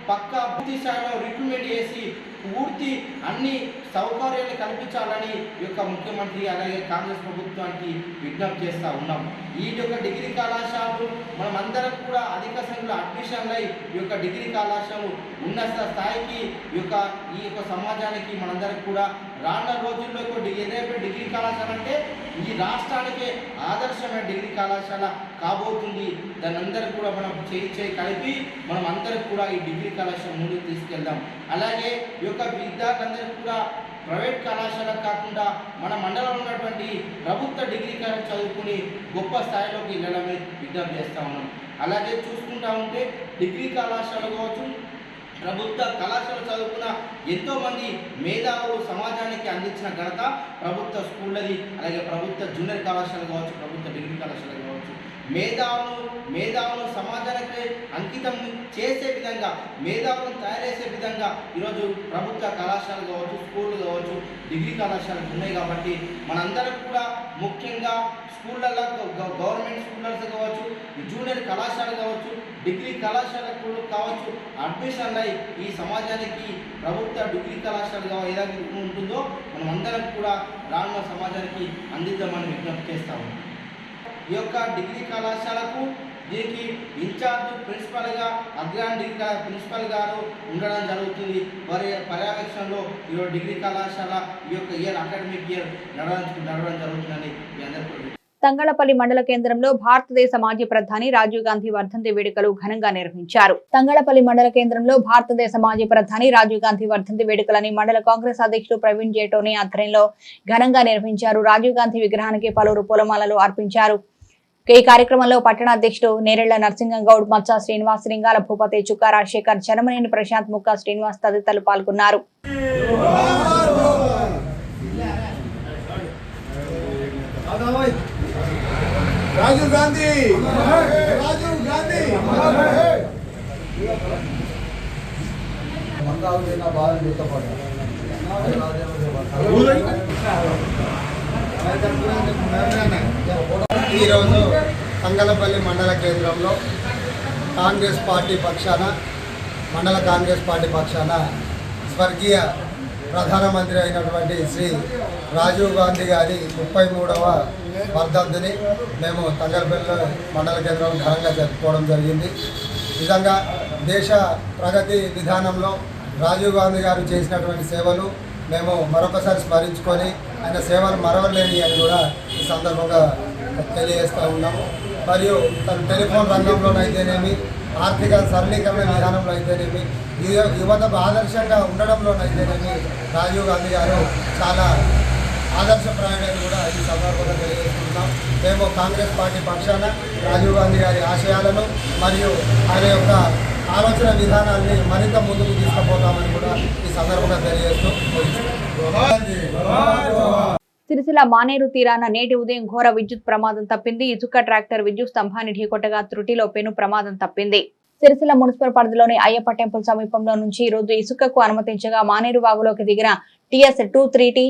పక్కా పూర్తి స్థాయిలో రిక్రూట్మెంట్ చేసి పూర్తి అన్ని సౌకర్యాలు కల్పించాలని ఈ యొక్క ముఖ్యమంత్రి అలాగే కాంగ్రెస్ ప్రభుత్వానికి విజ్ఞప్తి చేస్తూ ఉన్నాం. ఈ యొక్క డిగ్రీ కళాశాలలు మనం అందరం కూడా అధిక సంఖ్యలో అడ్మిషన్లు అయి ఈ యొక్క డిగ్రీ కళాశాలలు ఉన్నత స్థాయికి ఈ యొక్క సమాజానికి మనందరికి కూడా రానున్న రోజుల్లో ఏదైతే డిగ్రీ కళాశాల అంటే ఈ రాష్ట్రానికే ఆదర్శమైన డిగ్రీ కళాశాల కాబోతుంది. దాని అందరికి కూడా మనం చేయి కలిపి మనం అందరికి కూడా ఈ డిగ్రీ కళాశాల ముందుకు తీసుకెళ్దాం. అలాగే ఈ యొక్క విద్యార్థులందరికీ కూడా ప్రైవేట్ కళాశాల కాకుండా మన మండలంలో ఉన్నటువంటి ప్రభుత్వ డిగ్రీ కళాశాల చదువుకుని గొప్ప స్థాయిలోకి వెళ్ళడమే విజ్ఞప్తి చేస్తూ ఉన్నాం. అలాగే చూసుకుంటా ఉంటే డిగ్రీ కళాశాల కావచ్చు, ప్రభుత్వ కళాశాల చదువుకున్న ఎంతోమంది మేధావులు సమాజానికి అందించిన ఘనత ప్రభుత్వ స్కూళ్ళది. అలాగే ప్రభుత్వ జూనియర్ కళాశాల కావచ్చు, ప్రభుత్వ డిగ్రీ కళాశాల కావచ్చు. మేధావులను సమాజానికి అంకితం చేసే విధంగా, మేధావులను తయారు చేసే విధంగా ఈరోజు ప్రభుత్వ కళాశాలలు కావచ్చు, స్కూళ్ళు కావచ్చు, డిగ్రీ కళాశాలలు ఉన్నాయి. కాబట్టి మనందరం కూడా ముఖ్యంగా స్కూళ్ళల్లో గవర్నమెంట్ స్కూళ్ళస్ కావచ్చు, జూనియర్ కళాశాల కావచ్చు, డిగ్రీ కళాశాలకు కావచ్చు అడ్మిషన్లు అయి ఈ సమాజానికి ప్రభుత్వ డిగ్రీ కళాశాలగా ఏదైతే ఉంటుందో మనం అందరం కూడా రానున్న సమాజానికి అందిద్దామని విజ్ఞప్తి చేస్తాము. ఈ యొక్క డిగ్రీ కళాశాలకు దీనికి ఇన్ఛార్జ్ ప్రిన్సిపల్గా అగ్రాన్ డిగ్రీ ప్రిన్సిపల్ గారు ఉండడం జరుగుతుంది. వారి పర్యవేక్షణలో ఈరోజు డిగ్రీ కళాశాల ఈ యొక్క అకాడమిక్ ఇయర్ నడవడం జరుగుతుందని మీ అందరికీ. తంగళపల్లి మండల కేంద్రంలో భారతదేశ మాజీ ప్రధాని రాజీవ్ గాంధీ వర్ధంతి వేడుకలు ఘనంగా నిర్వహించారు. తంగళపల్లి మండల కేంద్రంలో భారతదేశ మాజీ ప్రధాని రాజీవ్ గాంధీ వర్ధంతి వేడుకలని మండల కాంగ్రెస్ అధ్యక్షుడు ప్రవీణ్ జేటోని ఆధ్వర్యంలో ఘనంగా నిర్వహించారు. రాజీవ్ గాంధీ విగ్రహానికి పలువురు పూలమాలలు అర్పించారు. ఈ కార్యక్రమంలో పట్టణ అధ్యక్షుడు నేరెళ్ల నరసింగగౌడ్, మచ్చా శ్రీనివాస్, రింగాల భూపతి, చుక్కా రాజశేఖర్, చనమనేని ప్రశాంత్, ముక్కా శ్రీనివాస్ తదితరులు పాల్గొన్నారు. రాజీవ్ గాంధీ, రాజీవ్ గాంధీ ఈరోజు తంగళపల్లి మండల కేంద్రంలో కాంగ్రెస్ పార్టీ పక్షాన మండల కాంగ్రెస్ పార్టీ పక్షాన స్వర్గీయ ప్రధానమంత్రి అయినటువంటి శ్రీ రాజీవ్ గాంధీ గారి 33వ వర్ధంతిని మేము తంగల్పల్లి మండల కేంద్రం ఘనంగా జరుపుకోవడం జరిగింది. నిజంగా దేశ ప్రగతి విధానంలో రాజీవ్ గాంధీ గారు చేసినటువంటి సేవలు మేము మరొకసారి స్మరించుకొని ఆయన సేవలు మరవలేని అని కూడా ఈ సందర్భంగా తెలియజేస్తూ ఉన్నాము. మరియు తన టెలిఫోన్ రంగంలోనైతేనేమి, ఆర్థిక సరళీకరణ విధానంలో అయితేనేమి, యువతకు ఆదర్శంగా ఉండడంలోనైతేనేమి రాజీవ్ గాంధీ గారు చాలా ఆదర్శప్రాయుడని కూడా ఈ సందర్భంగా తెలియజేస్తున్నాం. మేము కాంగ్రెస్ పార్టీ పక్షాన రాజీవ్ గాంధీ గారి ఆశయాలను మరియు ఆయన యొక్క ఆలోచన విధానాన్ని మరింత ముందుకు తీసుకుపోతామని కూడా ఈ సందర్భంగా తెలియజేస్తూ సిరిసిల్ల మానేరు తీరాన నేటి ఉదయం ఘోర విద్యుత్ ప్రమాదం తప్పింది. ఇసుక ట్రాక్టర్ విద్యుత్ స్తంభాన్ని ఢీకొట్టగా త్రుటిలో పెను ప్రమాదం తప్పింది. సిరిసిల్ల మున్సిపల్ పరిధిలోని అయ్యప్ప టెంపుల్ సమీపంలో నుంచి ఈ రోజు ఇసుకకు అనుమతించగా మానేరు వాగులోకి దిగిన TS 230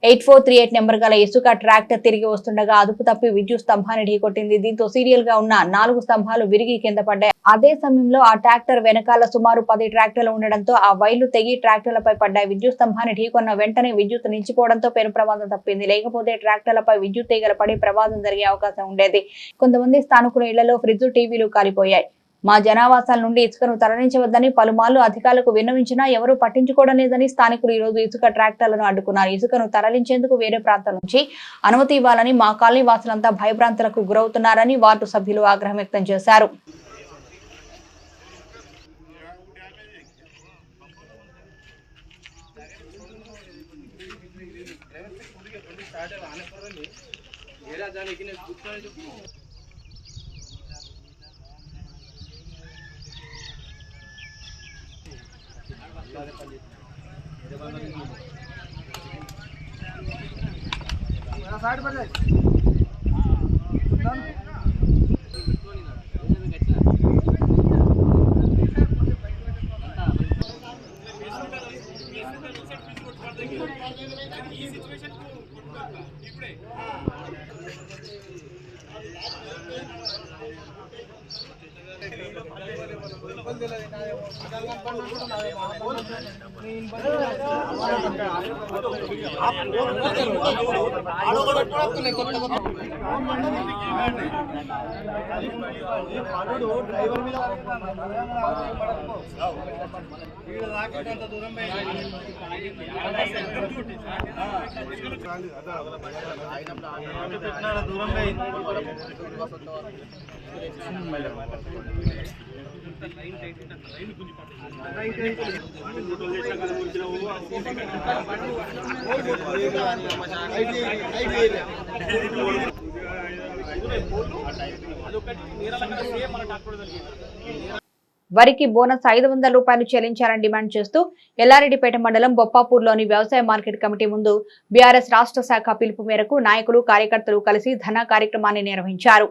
8438 నెంబర్ గల ఇసుక ట్రాక్టర్ తిరిగి వస్తుండగా అదుపు తప్పి విద్యుత్ స్తంభాన్ని ఢీకొట్టింది. దీంతో సీరియల్ గా ఉన్న 4 స్తంభాలు విరిగి కింద పడ్డాయి. అదే సమయంలో ఆ ట్రాక్టర్ వెనకాల సుమారు 10 ట్రాక్టర్లు ఉండడంతో ఆ వైర్లు తెగి ట్రాక్టర్లపై పడ్డాయి. విద్యుత్ స్తంభాన్ని ఢీకొన్న వెంటనే విద్యుత్ నిలిచిపోవడంతో పెను ప్రమాదం తప్పింది. లేకపోతే ట్రాక్టర్లపై విద్యుత్ తీగల పడి ప్రమాదం జరిగే అవకాశం ఉండేది. కొంతమంది స్థానికుల ఇళ్లలో ఫ్రిడ్జ్, టీవీలు కాలిపోయాయి. మా జనావాసాల నుండి ఇసుకను తరలించవద్దని పలుమార్లు అధికారులకు విన్నవించినా ఎవరూ పట్టించుకోవడం లేదని స్థానికులు ఈ రోజు ఇసుక ట్రాక్టర్లను అడ్డుకున్నారు. ఇసుకను తరలించేందుకు వేరే ప్రాంతం నుంచి అనుమతి ఇవ్వాలని మా కాలనీ వాసులంతా భయభ్రాంతులకు గురవుతున్నారని వార్డు సభ్యులు ఆగ్రహం వ్యక్తం చేశారు. వరికి బోనస్ 500 రూపాయలు చెల్లించాలని డిమాండ్ చేస్తూ ఎల్లారెడ్డిపేట మండలం బొప్పాపూర్లోని వ్యవసాయ మార్కెట్ కమిటీ ముందు బీఆర్ఎస్ రాష్ట్ర శాఖ పిలుపు మేరకు నాయకులు, కార్యకర్తలు కలిసి ధర్నా కార్యక్రమాన్ని నిర్వహించారు.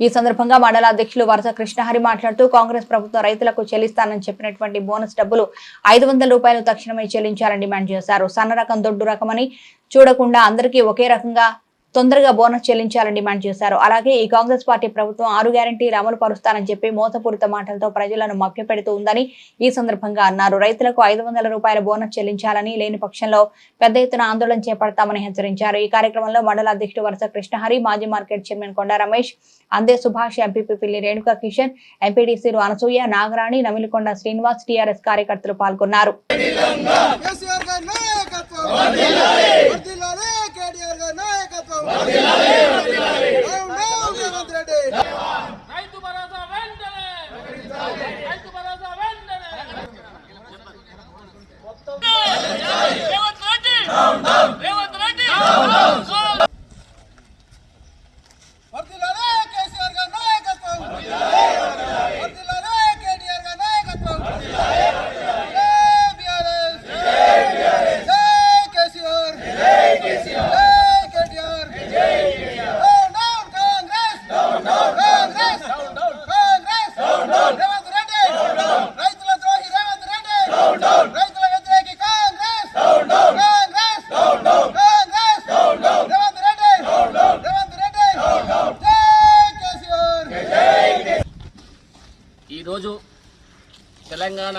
ఈ సందర్భంగా మండల అధ్యక్షులు వరస కృష్ణహరి మాట్లాడుతూ కాంగ్రెస్ ప్రభుత్వం రైతులకు చెల్లిస్తానని చెప్పినటువంటి బోనస్ డబ్బులు 500 రూపాయలు తక్షణమే చెల్లించాలని డిమాండ్ చేశారు. సన్న రకం, దొడ్డు రకమని చూడకుండా అందరికీ ఒకే రకంగా తొందరగా బోనస్ చెల్లించాలని డిమాండ్ చేశారు. అలాగే ఈ కాంగ్రెస్ పార్టీ ప్రభుత్వం 6 గ్యారెంటీలు అమలు పరుస్తానని చెప్పి మోసపూరిత మాటలతో ప్రజలను మభ్యపెడుతూ ఉందని ఈ సందర్భంగా అన్నారు. రైతులకు 500 రూపాయల బోనస్ చెల్లించాలని, లేని పక్షంలో పెద్ద ఎత్తున ఆందోళన చేపడతామని హెచ్చరించారు. ఈ కార్యక్రమంలో మండల అధ్యక్షుడు వరస కృష్ణహరి, మాజీ మార్కెట్ చైర్మన్ కొండ రమేష్, అందే సుభాష్, ఎంపీపీ పిల్లి రేణుకా కిషన్, ఎంపీడీసీలు అనసూయ, నాగరాణి, నమిలికొండ శ్రీనివాస్, టీఆర్ఎస్ కార్యకర్తలు పాల్గొన్నారు. ఈరోజు తెలంగాణ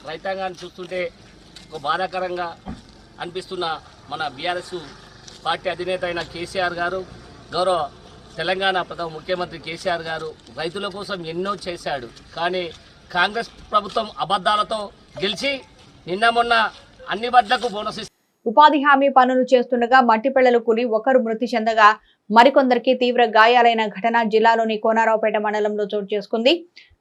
రైతాంగాన్ని చూస్తుంటే ఒక బాధాకరంగా అనిపిస్తున్న మన బీఆర్ఎస్ పార్టీ అధినేత అయిన కేసీఆర్ గారు, గౌరవ తెలంగాణ ప్రథమ ముఖ్యమంత్రి కేసీఆర్ గారు రైతుల కోసం ఎన్నో చేశాడు. కానీ కాంగ్రెస్ ప్రభుత్వం అబద్ధాలతో గెలిచి నిన్న మొన్న అన్ని వడ్లకు బోనస్. ఉపాధి హామీ పనులు చేస్తుండగా మట్టి పెళ్లలు కూలి ఒకరు మృతి చెందగా మరికొందరికి తీవ్ర గాయాలైన ఘటన జిల్లాలోని కోనరావుపేట మండలంలో చోటు చేసుకుంది.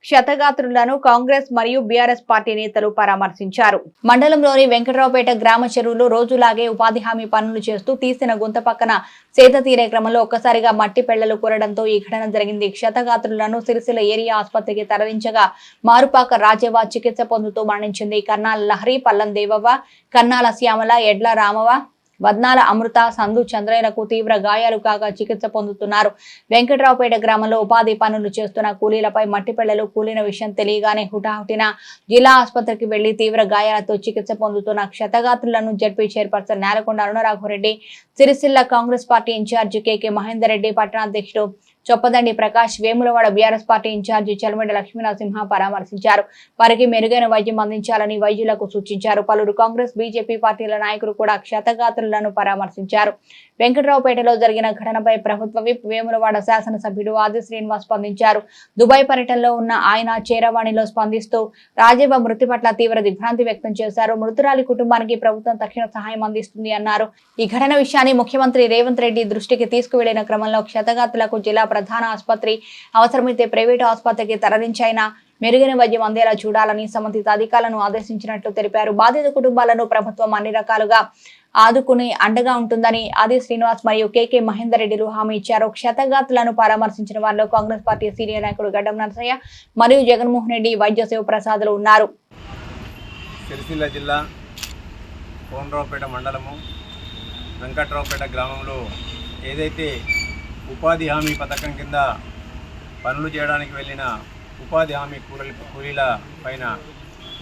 క్షతగాత్రులను కాంగ్రెస్ మరియు బీఆర్ఎస్ పార్టీ నేతలు పరామర్శించారు. మండలంలోని వెంకటరావుపేట గ్రామ చెరువులో రోజులాగే ఉపాధి హామీ పనులు చేస్తూ తీసిన గుంత పక్కన సేద తీరే క్రమంలో ఒక్కసారిగా మట్టి పెళ్లలు కూరడంతో ఈ ఘటన జరిగింది. క్షతగాత్రులను సిరిసిల్ల ఏరియా ఆసుపత్రికి తరలించగా మారుపాక రాజవ్వ చికిత్స పొందుతూ మరణించింది. కర్నాల లహరి, పల్లం దేవవ్వ, కర్నాల శ్యామల, ఎడ్ల రామవ, వద్నాల అమృత, సందు చంద్రయ్యలకు తీవ్ర గాయాలు కాగా చికిత్స పొందుతున్నారు. వెంకటరావుపేట గ్రామంలో ఉపాధి పనులు చేస్తున్న కూలీలపై మట్టి పెళ్లలు కూలిన విషయం తెలియగానే హుటాహుటిన జిల్లా ఆసుపత్రికి వెళ్లి తీవ్ర గాయాలతో చికిత్స పొందుతున్న క్షతగాత్రులను ZP chairperson Nelakonda Aruna Raghava Reddy, Sircilla Congress party in-charge KK Mahender Reddy, పట్టణాధ్యక్షుడు Choppadandi Prakash, Vemulawada BRS party in-charge Chalimeda Lakshmi Narasimha పరామర్శించారు. వారికి మెరుగైన వైద్యం అందించాలని వైద్యులకు సూచించారు. పలువురు కాంగ్రెస్, బీజేపీ పార్టీల నాయకులు కూడా క్షతగాత్రులను పరామర్శించారు. వెంకటరావుపేటలో జరిగిన ఘటనపై ప్రభుత్వ విప్, వేములవాడ శాసనసభ్యుడు ఆది శ్రీనివాస్ స్పందించారు. దుబాయ్ పర్యటనలో ఉన్న ఆయన చేరవాణిలో స్పందిస్తూ రాజవ్వ మృతి పట్ల తీవ్ర దిగ్భ్రాంతి వ్యక్తం చేశారు. మృతురాలి కుటుంబానికి ప్రభుత్వం తక్షణ సహాయం అందిస్తుంది అన్నారు. ఈ ఘటన విషయాన్ని ముఖ్యమంత్రి రేవంత్ రెడ్డి దృష్టికి తీసుకువెళ్లిన క్రమంలో క్షతగాత్రులకు జిల్లా ప్రధాన ఆసుపత్రి, అవసరమైతే ప్రైవేటు ఆసుపత్రికి తరలించైనా మెరుగైన వైద్యం అందేలా చూడాలని సంబంధిత అధికారులను ఆదేశించినట్లు తెలిపారు. బాధిత కుటుంబాలను ప్రభుత్వం అన్ని రకాలుగా ఆదుకుని అండగా ఉంటుందని ఆది శ్రీనివాస్ మరియు కేకే మహేందర్ రెడ్డిలు హామీ ఇచ్చారు. క్షతగాత్రులను పరామర్శించిన వారిలో కాంగ్రెస్ పార్టీ సీనియర్ నాయకుడు గడ్డం నరసయ్య మరియు జగన్మోహన్ రెడ్డి, వైద్య శివప్రసాద్లు ఉన్నారు. సిరిసిల్ల జిల్లా కోనరావుపేట మండలము వెంకట్రావుపేట గ్రామంలో ఏదైతే ఉపాధి హామీ పథకం కింద పనులు చేయడానికి వెళ్ళిన ఉపాధి హామీ కూలీల పైన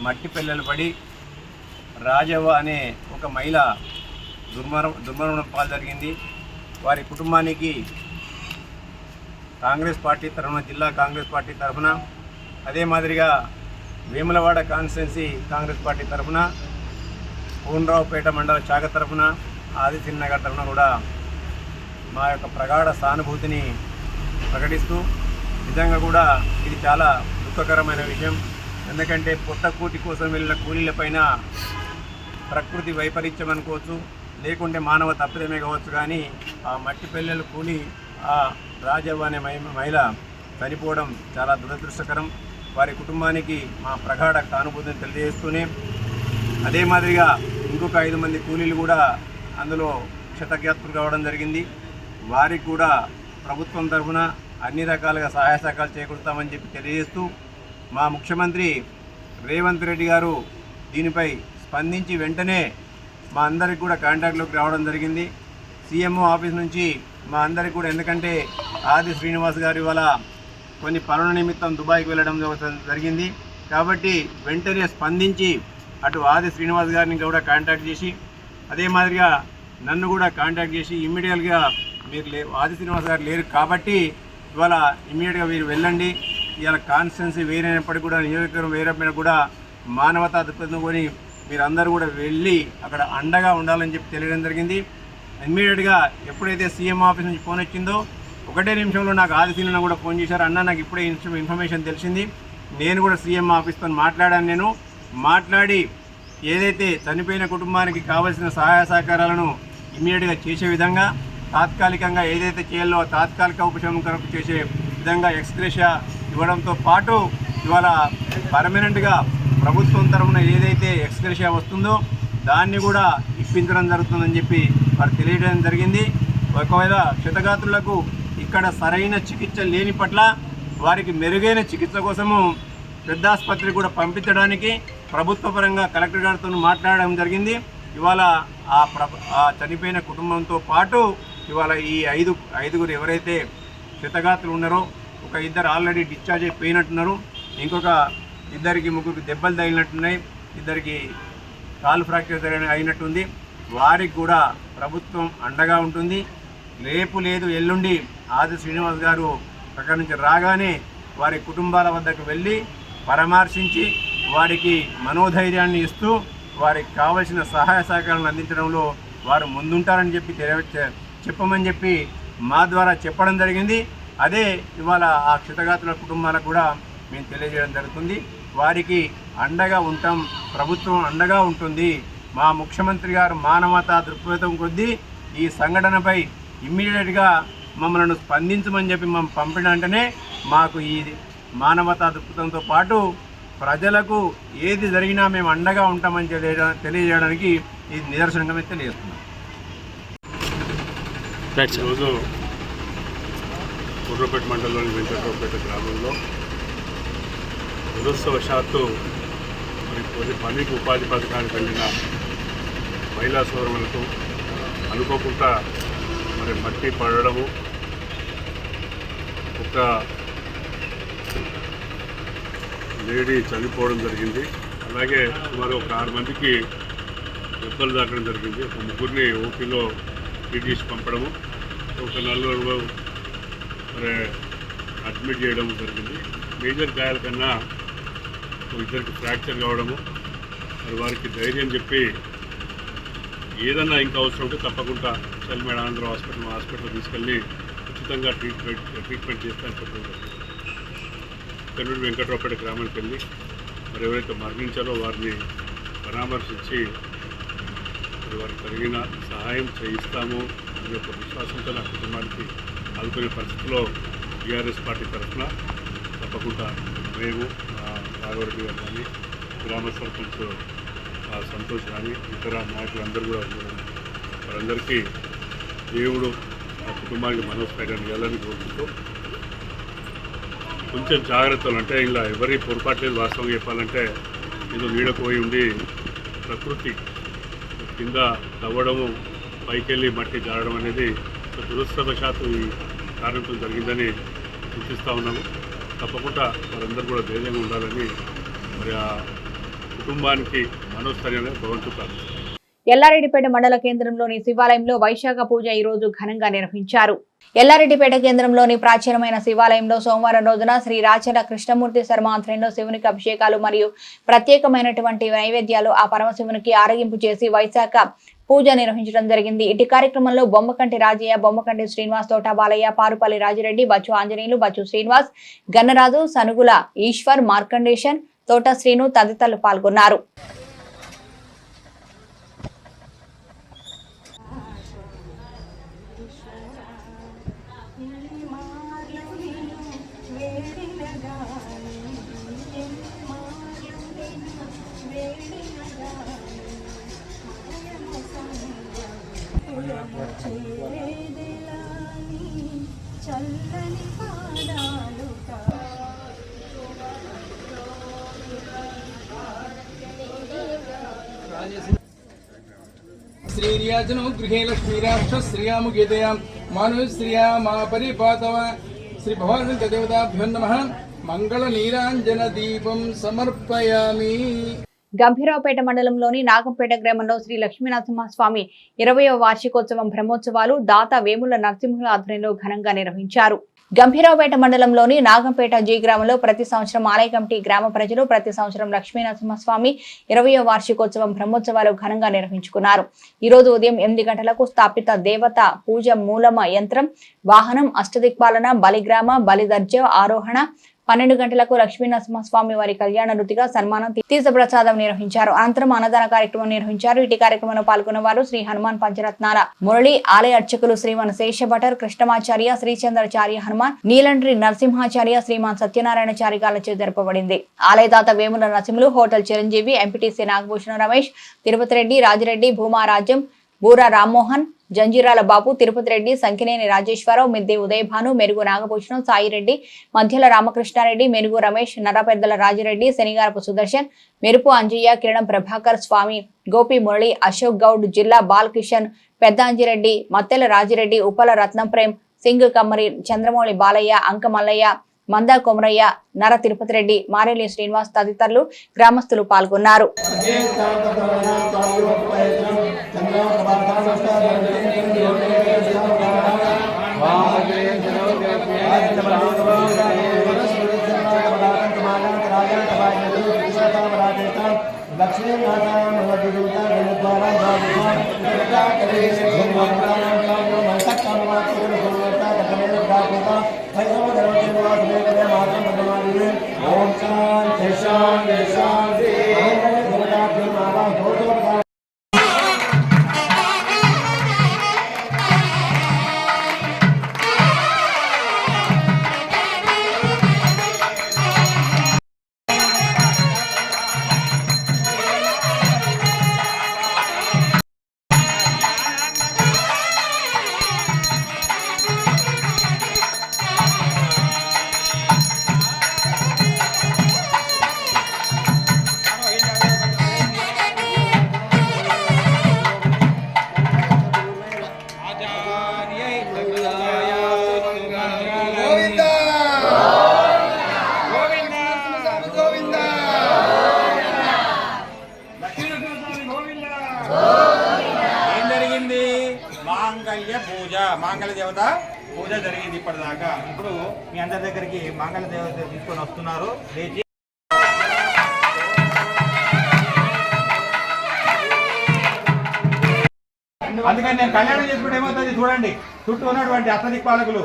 మట్టి పెళ్లలు పడి రాజవ్వ అనే ఒక మహిళ దుర్మరణం పాలు జరిగింది. వారి కుటుంబానికి కాంగ్రెస్ పార్టీ తరఫున, జిల్లా కాంగ్రెస్ పార్టీ తరఫున, అదే మాదిరిగా వేములవాడ కాన్స్టిట్యున్సీ కాంగ్రెస్ పార్టీ తరఫున, కోనరావుపేట మండల శాఖ తరఫున, ఆదిత్య నగర్ తరఫున కూడా మా యొక్క ప్రగాఢ సానుభూతిని ప్రకటిస్తూ, నిజంగా కూడా ఇది చాలా దుఃఖకరమైన విషయం. ఎందుకంటే పొట్టకూటి కోసం వెళ్ళిన కూలీలపైన ప్రకృతి వైపరీత్యం అనుకోవచ్చు, లేకుంటే మానవ తప్పిదమే కావచ్చు, కానీ ఆ మట్టి పెళ్ళలు కూలి ఆ రాజవ్వ అనే మహిళ చనిపోవడం చాలా దురదృష్టకరం. వారి కుటుంబానికి మా ప్రగాఢ సానుభూతిని తెలియజేస్తూనే, అదే మాదిరిగా ఇంకొక 5 మంది కూలీలు కూడా అందులో క్షతగాత్రులు కావడం జరిగింది. వారికి కూడా ప్రభుత్వం తరఫున అన్ని రకాలుగా సహాయ సహకారాలు చేకూరుతామని చెప్పి తెలియజేస్తూ, మా ముఖ్యమంత్రి రేవంత్ రెడ్డి గారు దీనిపై స్పందించి వెంటనే మా అందరికి కూడా కాంటాక్ట్లోకి రావడం జరిగింది. సీఎంఓ ఆఫీస్ నుంచి మా అందరికి కూడా, ఎందుకంటే ఆది శ్రీనివాస్ గారి వల్ల కొన్ని పనుల నిమిత్తం దుబాయ్కి వెళ్ళడం జరిగింది కాబట్టి వెంటనే స్పందించి అటు ఆది శ్రీనివాస్ గారిని కూడా కాంటాక్ట్ చేసి, అదే మాదిరిగా నన్ను కూడా కాంటాక్ట్ చేసి ఇమ్మీడియట్గా మీరు ఆది శ్రీనివాస్ గారు లేరు కాబట్టి ఇవాళ ఇమ్మీడియట్గా మీరు వెళ్ళండి, ఇవాళ కాన్స్టిట్యున్సీ వేరైనప్పటికీ కూడా, నియోజకవర్గం వేరైనా కూడా మానవతా దృక్పథం కొని మీరందరూ కూడా వెళ్ళి అక్కడ అండగా ఉండాలని చెప్పి తెలియడం జరిగింది. ఇమ్మీడియట్గా ఎప్పుడైతే సీఎం ఆఫీస్ నుంచి ఫోన్ వచ్చిందో 1 నిమిషంలో నాకు ఆదిశీలను కూడా ఫోన్ చేశారు. అన్న నాకు ఇప్పుడే ఇన్ఫర్మేషన్ తెలిసింది, నేను కూడా సీఎం ఆఫీస్తో మాట్లాడాను. నేను మాట్లాడి ఏదైతే చనిపోయిన కుటుంబానికి కావాల్సిన సహాయ సహకారాలను ఇమ్మీడియట్గా చేసే విధంగా, తాత్కాలికంగా ఏదైతే చేయాలో తాత్కాలిక ఉపశమనం కొరకు చేసే విధంగా ఎక్స్గ్రేషియా ఇవ్వడంతో పాటు ఇవాళ పర్మనెంట్గా ప్రభుత్వం తరఫున ఏదైతే ఎక్స్గ్రేషియా వస్తుందో దాన్ని కూడా ఇప్పించడం జరుగుతుందని చెప్పి వారు తెలియడం జరిగింది. ఒకవేళ క్షతగాత్రులకు ఇక్కడ సరైన చికిత్స లేని పట్ల వారికి మెరుగైన చికిత్స కోసము పెద్ద ఆసుపత్రికి కూడా పంపించడానికి ప్రభుత్వ పరంగా కలెక్టర్ గారితో మాట్లాడడం జరిగింది. ఇవాళ ఆ చనిపోయిన కుటుంబంతో పాటు ఇవాళ ఈ ఐదుగురు ఎవరైతే క్షతగాత్రులు ఉన్నారో, ఒక 2 ఆల్రెడీ డిశ్చార్జ్ అయిపోయినట్టున్నారు, ఇంకొక 2-3 దెబ్బలు తగిలినట్టున్నాయి, 2కి కాలు ఫ్రాక్చర్ అయినట్టుంది. వారికి కూడా ప్రభుత్వం అండగా ఉంటుంది. రేపు లేదు ఎల్లుండి ఆది శ్రీనివాస్ గారు అక్కడి నుంచి రాగానే వారి కుటుంబాల వద్దకు వెళ్ళి పరామర్శించి వారికి మనోధైర్యాన్ని ఇస్తూ వారికి కావలసిన సహాయ సహకారాలను అందించడంలో వారు ముందుంటారని చెప్పి చెప్పమని చెప్పి మా ద్వారా చెప్పడం జరిగింది. అదే ఇవాళ ఆ క్షతగాత్రుల కుటుంబాలకు కూడా మేము తెలియజేయడం జరుగుతుంది. వారికి అండగా ఉంటాం, ప్రభుత్వం అండగా ఉంటుంది. మా ముఖ్యమంత్రి గారు మానవతా దృక్పథం కొద్దీ ఈ సంఘటనపై ఇమ్మీడియట్గా మమ్మల్ని స్పందించమని చెప్పి మమ్మల్ని పంపిన వెంటనే మాకు ఈ మానవతా దృక్పథంతో పాటు ప్రజలకు ఏది జరిగినా మేము అండగా ఉంటామని తెలియజేయడానికి ఇది నిదర్శనంగా మేము తెలియజేస్తున్నాం. ఈరోజు కుర్రపేట మండలంలోని వెంకట్రావుపేట గ్రామంలో దురదృష్టవశాత్తు మరి పనికి ఉపాధి పథకానికి వెళ్ళిన మహిళా సోదరులకు అనుకోకుండా మరి మట్టి పడడము, ఒక లేడీ చనిపోవడం జరిగింది. అలాగే సుమారు ఒక 6 మందికి దెబ్బలు తాకడం జరిగింది. ఒక 3 ఓపీలో ట్రీట్ చేసి పంపడము, ఒక 4 మరి అడ్మిట్ చేయడం జరిగింది. మేజర్ గాయాల కన్నా 2 ఫ్రాక్చర్ కావడము, మరి వారికి ధైర్యం చెప్పి ఏదన్నా ఇంకా అవసరం ఉంటే తప్పకుండా చల్మేడ ఆంధ్ర హాస్పిటల్ తీసుకెళ్ళి ఉచితంగా ట్రీట్మెంట్ చేస్తానని చెప్పడం జరిగింది. ఇక్కడ నుండి వెంకట్రావుపేట గ్రామానికి వెళ్ళి మరి ఎవరైతే మరణించారో వారిని పరామర్శించి మరి వారికి కలిగిన సహాయం చేయిస్తాము అనే ఒక విశ్వాసంతో నా కుటుంబానికి ఆదుకునే పరిస్థితిలో టీఆర్ఎస్ పార్టీ తరఫున తప్పకుండా మేము రాఘవరెడ్డి గారు కానీ గ్రామ సర్పంచ్ సంతోష్ కానీ ఇతర నాయకులందరూ కూడా ఉన్నారు. వారందరికీ దేవుడు ఆ కుటుంబానికి మనోస్థైర్యాన్ని ఇవ్వాలని కోరుకుంటూ కొంచెం జాగ్రత్తలు, అంటే ఇలా ఎవరి పొరపాటు లేదు. వాస్తవంగా చెప్పాలంటే ఏదో నీడపోయి ఉండి ప్రకృతి కింద తవ్వడము, పైకెళ్ళి మట్టి జారడం అనేది దురదృష్టవశాత్తు ఈ కారణంతో జరిగిందని సూచిస్తూ ఉన్నాము. తప్పకుండా వారందరూ కూడా ధైర్యంగా ఉండాలని మరి ఆ కుటుంబానికి మనోస్థైర్యాన్ని భగవంతుడు ప్రార్థిస్తారు. ఎల్లారెడ్డిపేట మండల కేంద్రంలోని శివాలయంలో వైశాఖ పూజ ఈ రోజు ఘనంగా నిర్వహించారు. ఎల్లారెడ్డిపేట కేంద్రంలోని ప్రాచీనమైన శివాలయంలో సోమవారం రోజున శ్రీ రాచల కృష్ణమూర్తి శర్మ ఆధ్వర్యంలో శివునికి అభిషేకాలు మరియు ప్రత్యేకమైనటువంటి నైవేద్యాలు ఆ పరమశివునికి ఆరగింపు చేసి వైశాఖ పూజ నిర్వహించడం జరిగింది. ఇటు కార్యక్రమంలో బొమ్మకంటి రాజయ్య, బొమ్మకంటి శ్రీనివాస్, తోట బాలయ్య, పారుపల్లి రాజిరెడ్డి, బచ్చు ఆంజనేయులు, బచ్చు శ్రీనివాస్, గన్నరాజు, సనుగుల ఈశ్వర్, మార్కండేషన్, తోట శ్రీను తదితరులు పాల్గొన్నారు. श्रीर्याजनो गृहे लक्ष्मीराष्ट्र श्रियामुगीतयां मानु श्रिया मा परिपातव श्री भवानी देवताभ्यो नमः मंगल नीरांजन दीपं समर्पयामि. గంభీరావుపేట మండలంలోని నాగంపేట గ్రామంలో శ్రీ లక్ష్మీనరసింహస్వామి 20వ వార్షికోత్సవం బ్రహ్మోత్సవాలు దాత వేముల నరసింహుల ఆధ్వర్యంలో ఘనంగా నిర్వహించారు. గంభీరావుపేట మండలంలోని నాగంపేట జీ గ్రామంలో ప్రతి సంవత్సరం ఆలయ కమిటీ గ్రామ ప్రజలు ప్రతి సంవత్సరం లక్ష్మీనరసింహస్వామి 20వ వార్షికోత్సవం బ్రహ్మోత్సవాలు ఘనంగా నిర్వహించుకున్నారు. ఈ రోజు ఉదయం 8 గంటలకు స్థాపిత దేవత పూజ మూలమ యంత్రం, వాహనం, అష్టదిక్పాలన, బలిగ్రామ, బలిదర్జ ఆరోహణ, 12 గంటలకు లక్ష్మీనరసింహస్వామి వారి కళ్యాణ రుతిగా సన్మానం, తీర్థప్రసాదం నిర్వహించారు. అనంతరం అన్నదాన కార్యక్రమం నిర్వహించారు. ఇటు కార్యక్రమంలో పాల్గొన్న వారు శ్రీ హనుమాన్ పంచరత్నాల మురళి, ఆలయ అర్చకులు శ్రీమాన్ శేషభటర్, కృష్ణమాచార్య, శ్రీచంద్రాచార్య హనుమాన్, నీలండ్రి నరసింహాచార్య, శ్రీమాన్ సత్యనారాయణచారి గారిచే జరపబడింది. ఆలయదాత వేముల నరసింహులు, హోటల్ చిరంజీవి, ఎంపీటీసీ నాగభూషణ రమేష్, తిరుపతి రెడ్డి, రాజిరెడ్డి, భూమారాజ్యం, బూరా రామ్మోహన్, జంజీరాల బాబు, తిరుపతి రెడ్డి, సంకినేని రాజేశ్వరరావు, మిద్దె ఉదయభాను, మెరుగు నాగభూషణం, సాయిరెడ్డి, మధ్యల రామకృష్ణారెడ్డి, మెరుగు రమేష్, నరపెద్దల రాజిరెడ్డి, శనిగారపు సుదర్శన్, మెరుపు అంజయ్య, కిరణం ప్రభాకర్, స్వామి గోపి మురళి, అశోక్ గౌడ్, జిల్లా బాలకిషన్, పెద్దాంజిరెడ్డి, మత్తెల రాజిరెడ్డి, ఉప్పల రత్నం ప్రేమ్, సింగ్ కమ్మరి, చంద్రమౌళి బాలయ్య, అంక మల్లయ్య, మందా కొమరయ్య, నర తిరుపతి రెడ్డి, మారేలి శ్రీనివాస్ తదితరులు గ్రామస్తులు పాల్గొన్నారు. దేవత పూజ జరిగింది ఇప్పటిదాకా. ఇప్పుడు మీ అందరి దగ్గరికి మంగళ దేవత తీసుకొని వస్తున్నారు. లేచి అందుకని నేను కళ్యాణం చేసుకుంటే ఏమవుతుంది చూడండి, చుట్టూ ఉన్నటువంటి అష్టదిక్పాలకులు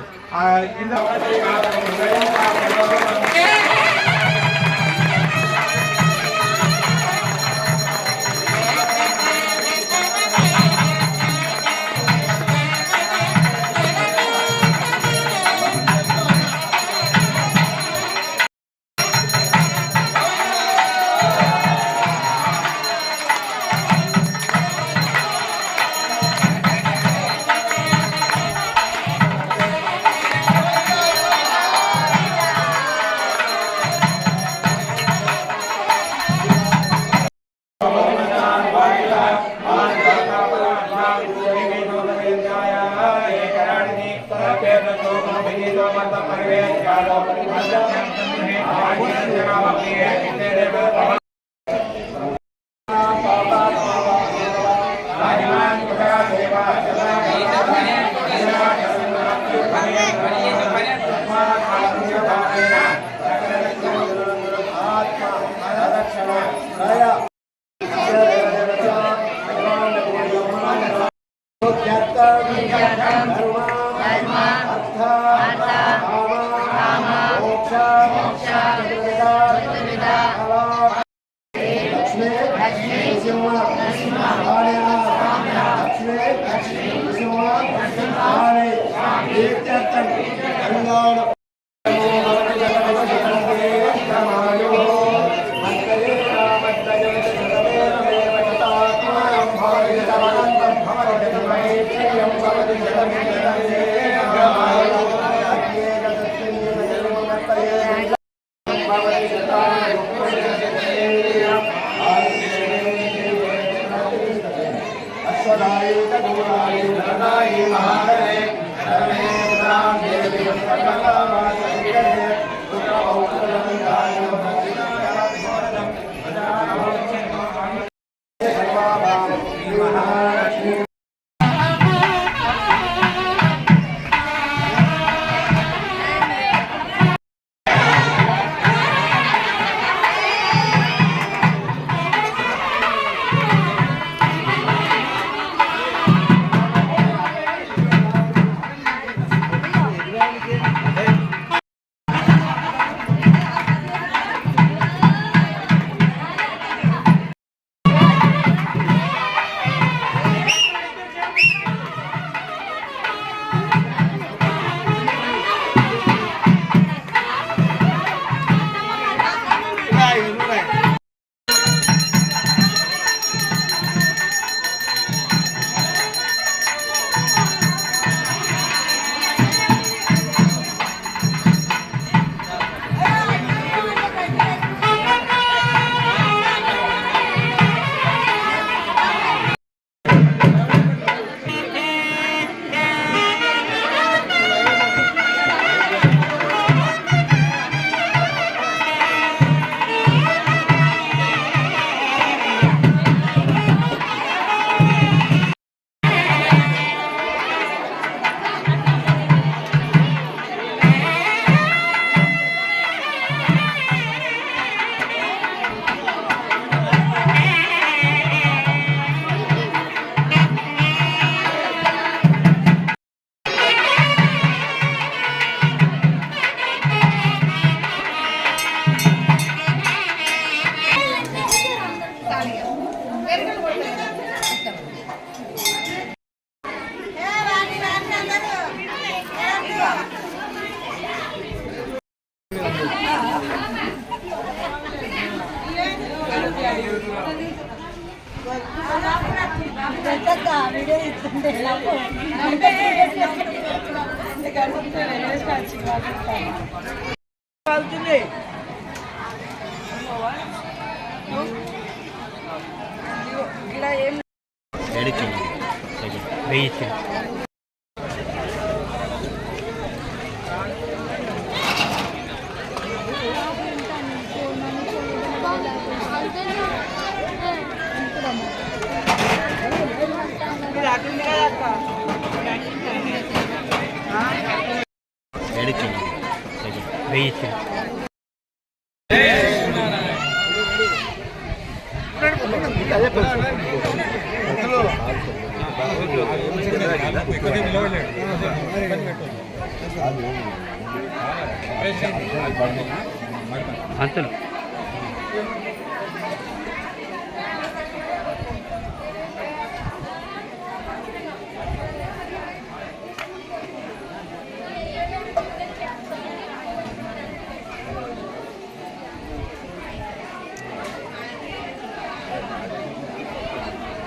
అంతేనా?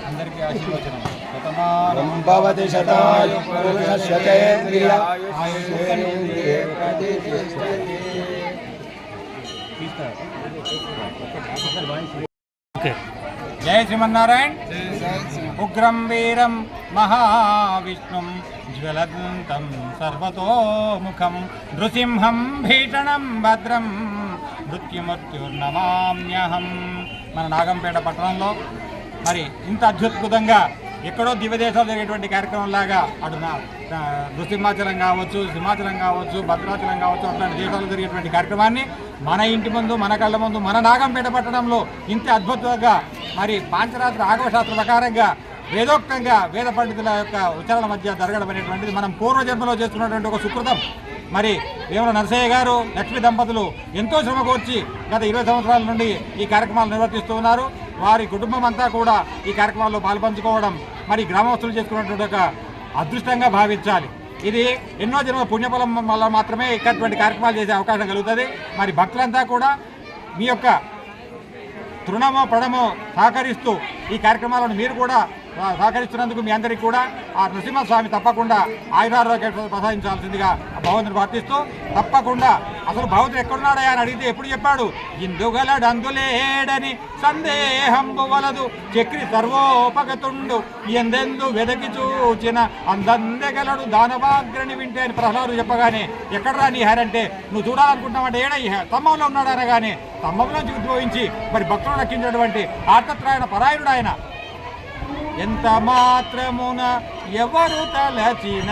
అందరికీ ఆశీర్వచనం. భవతి శతాయు పురుషస్య తేంద్రియ ఆయుష్యేంద్రియే ప్రతిష్టతి. జయ శ్రీమన్నారాయణ. ఉగ్రం వీరం మహావిష్ణుం జ్వలంతం సర్వతోముఖం నృసింహం భీషణం భద్రం మృత్యుమృత్యుర్నమామ్యహం. మన నాగంపేట పట్టణంలో మరి ఇంత అద్భుతంగా ఎక్కడో దివ్యదేశాలు జరిగేటువంటి కార్యక్రమం లాగా అటు నృసింహాచలం కావచ్చు, సింహాచలం కావచ్చు, భద్రాచలం కావచ్చు, అట్లాంటి దేశాల్లో జరిగేటువంటి కార్యక్రమాన్ని మన ఇంటి ముందు, మన కళ్ళ ముందు, మన నాగంపేట పట్టణంలో ఇంత అద్భుతంగా మరి పాంచరాత్ర ఆగమశాస్త్ర ప్రకారంగా వేదోక్తంగా వేద పండితుల యొక్క ఉచ్చారణ మధ్య జరగడం అనేటువంటిది మనం పూర్వజన్మలో చేస్తున్నటువంటి ఒక సుకృతం. మరి వేముల నరసయ్య గారు, లక్ష్మీ దంపతులు ఎంతో శ్రమ కోర్చి గత 20 సంవత్సరాల నుండి ఈ కార్యక్రమాలు నిర్వర్తిస్తూ ఉన్నారు. వారి కుటుంబం అంతా కూడా ఈ కార్యక్రమాల్లో పాల్పంచుకోవడం మరి గ్రామస్తులు చేసుకున్నటువంటి ఒక అదృష్టంగా భావించాలి. ఇది ఎన్నో జన్మ పుణ్యఫలం వల్ల మాత్రమే ఇక్కడటువంటి కార్యక్రమాలు చేసే అవకాశం కలుగుతుంది. మరి భక్తులంతా కూడా మీ యొక్క తృణమో పడమో సహకరిస్తూ ఈ కార్యక్రమాలను మీరు కూడా సహకరిస్తున్నందుకు మీ అందరికీ కూడా ఆ నరసింహస్వామి తప్పకుండా ఆయురారోగ్య ప్రసాదించాల్సిందిగా భగవంతుని ప్రార్థిస్తూ, తప్పకుండా అసలు భగవంతుడు ఎక్కడున్నాడా అని అడిగితే ఎప్పుడు చెప్పాడు, ఇందుగలడందులేడని సందేహంబు వలదు చక్రి సర్వోపగతుండు ఎందెందు వెదకి చూచిన అందందెగలడు దానవాగ్రని వింటే అని ప్రహ్లాదు చెప్పగానే ఎక్కడరా నీ హరంటే నువ్వు చూడాలనుకుంటామంటే ఏడా ఈ స్తంభంలో ఉన్నాడు అనగానే స్తంభంలోంచి ఉద్భవించి మరి భక్తులు రక్షించినటువంటి ఆర్తత్రాయణ పరాయణుడు ఆయన. ఎంత మాత్రమున ఎవరు తలచిన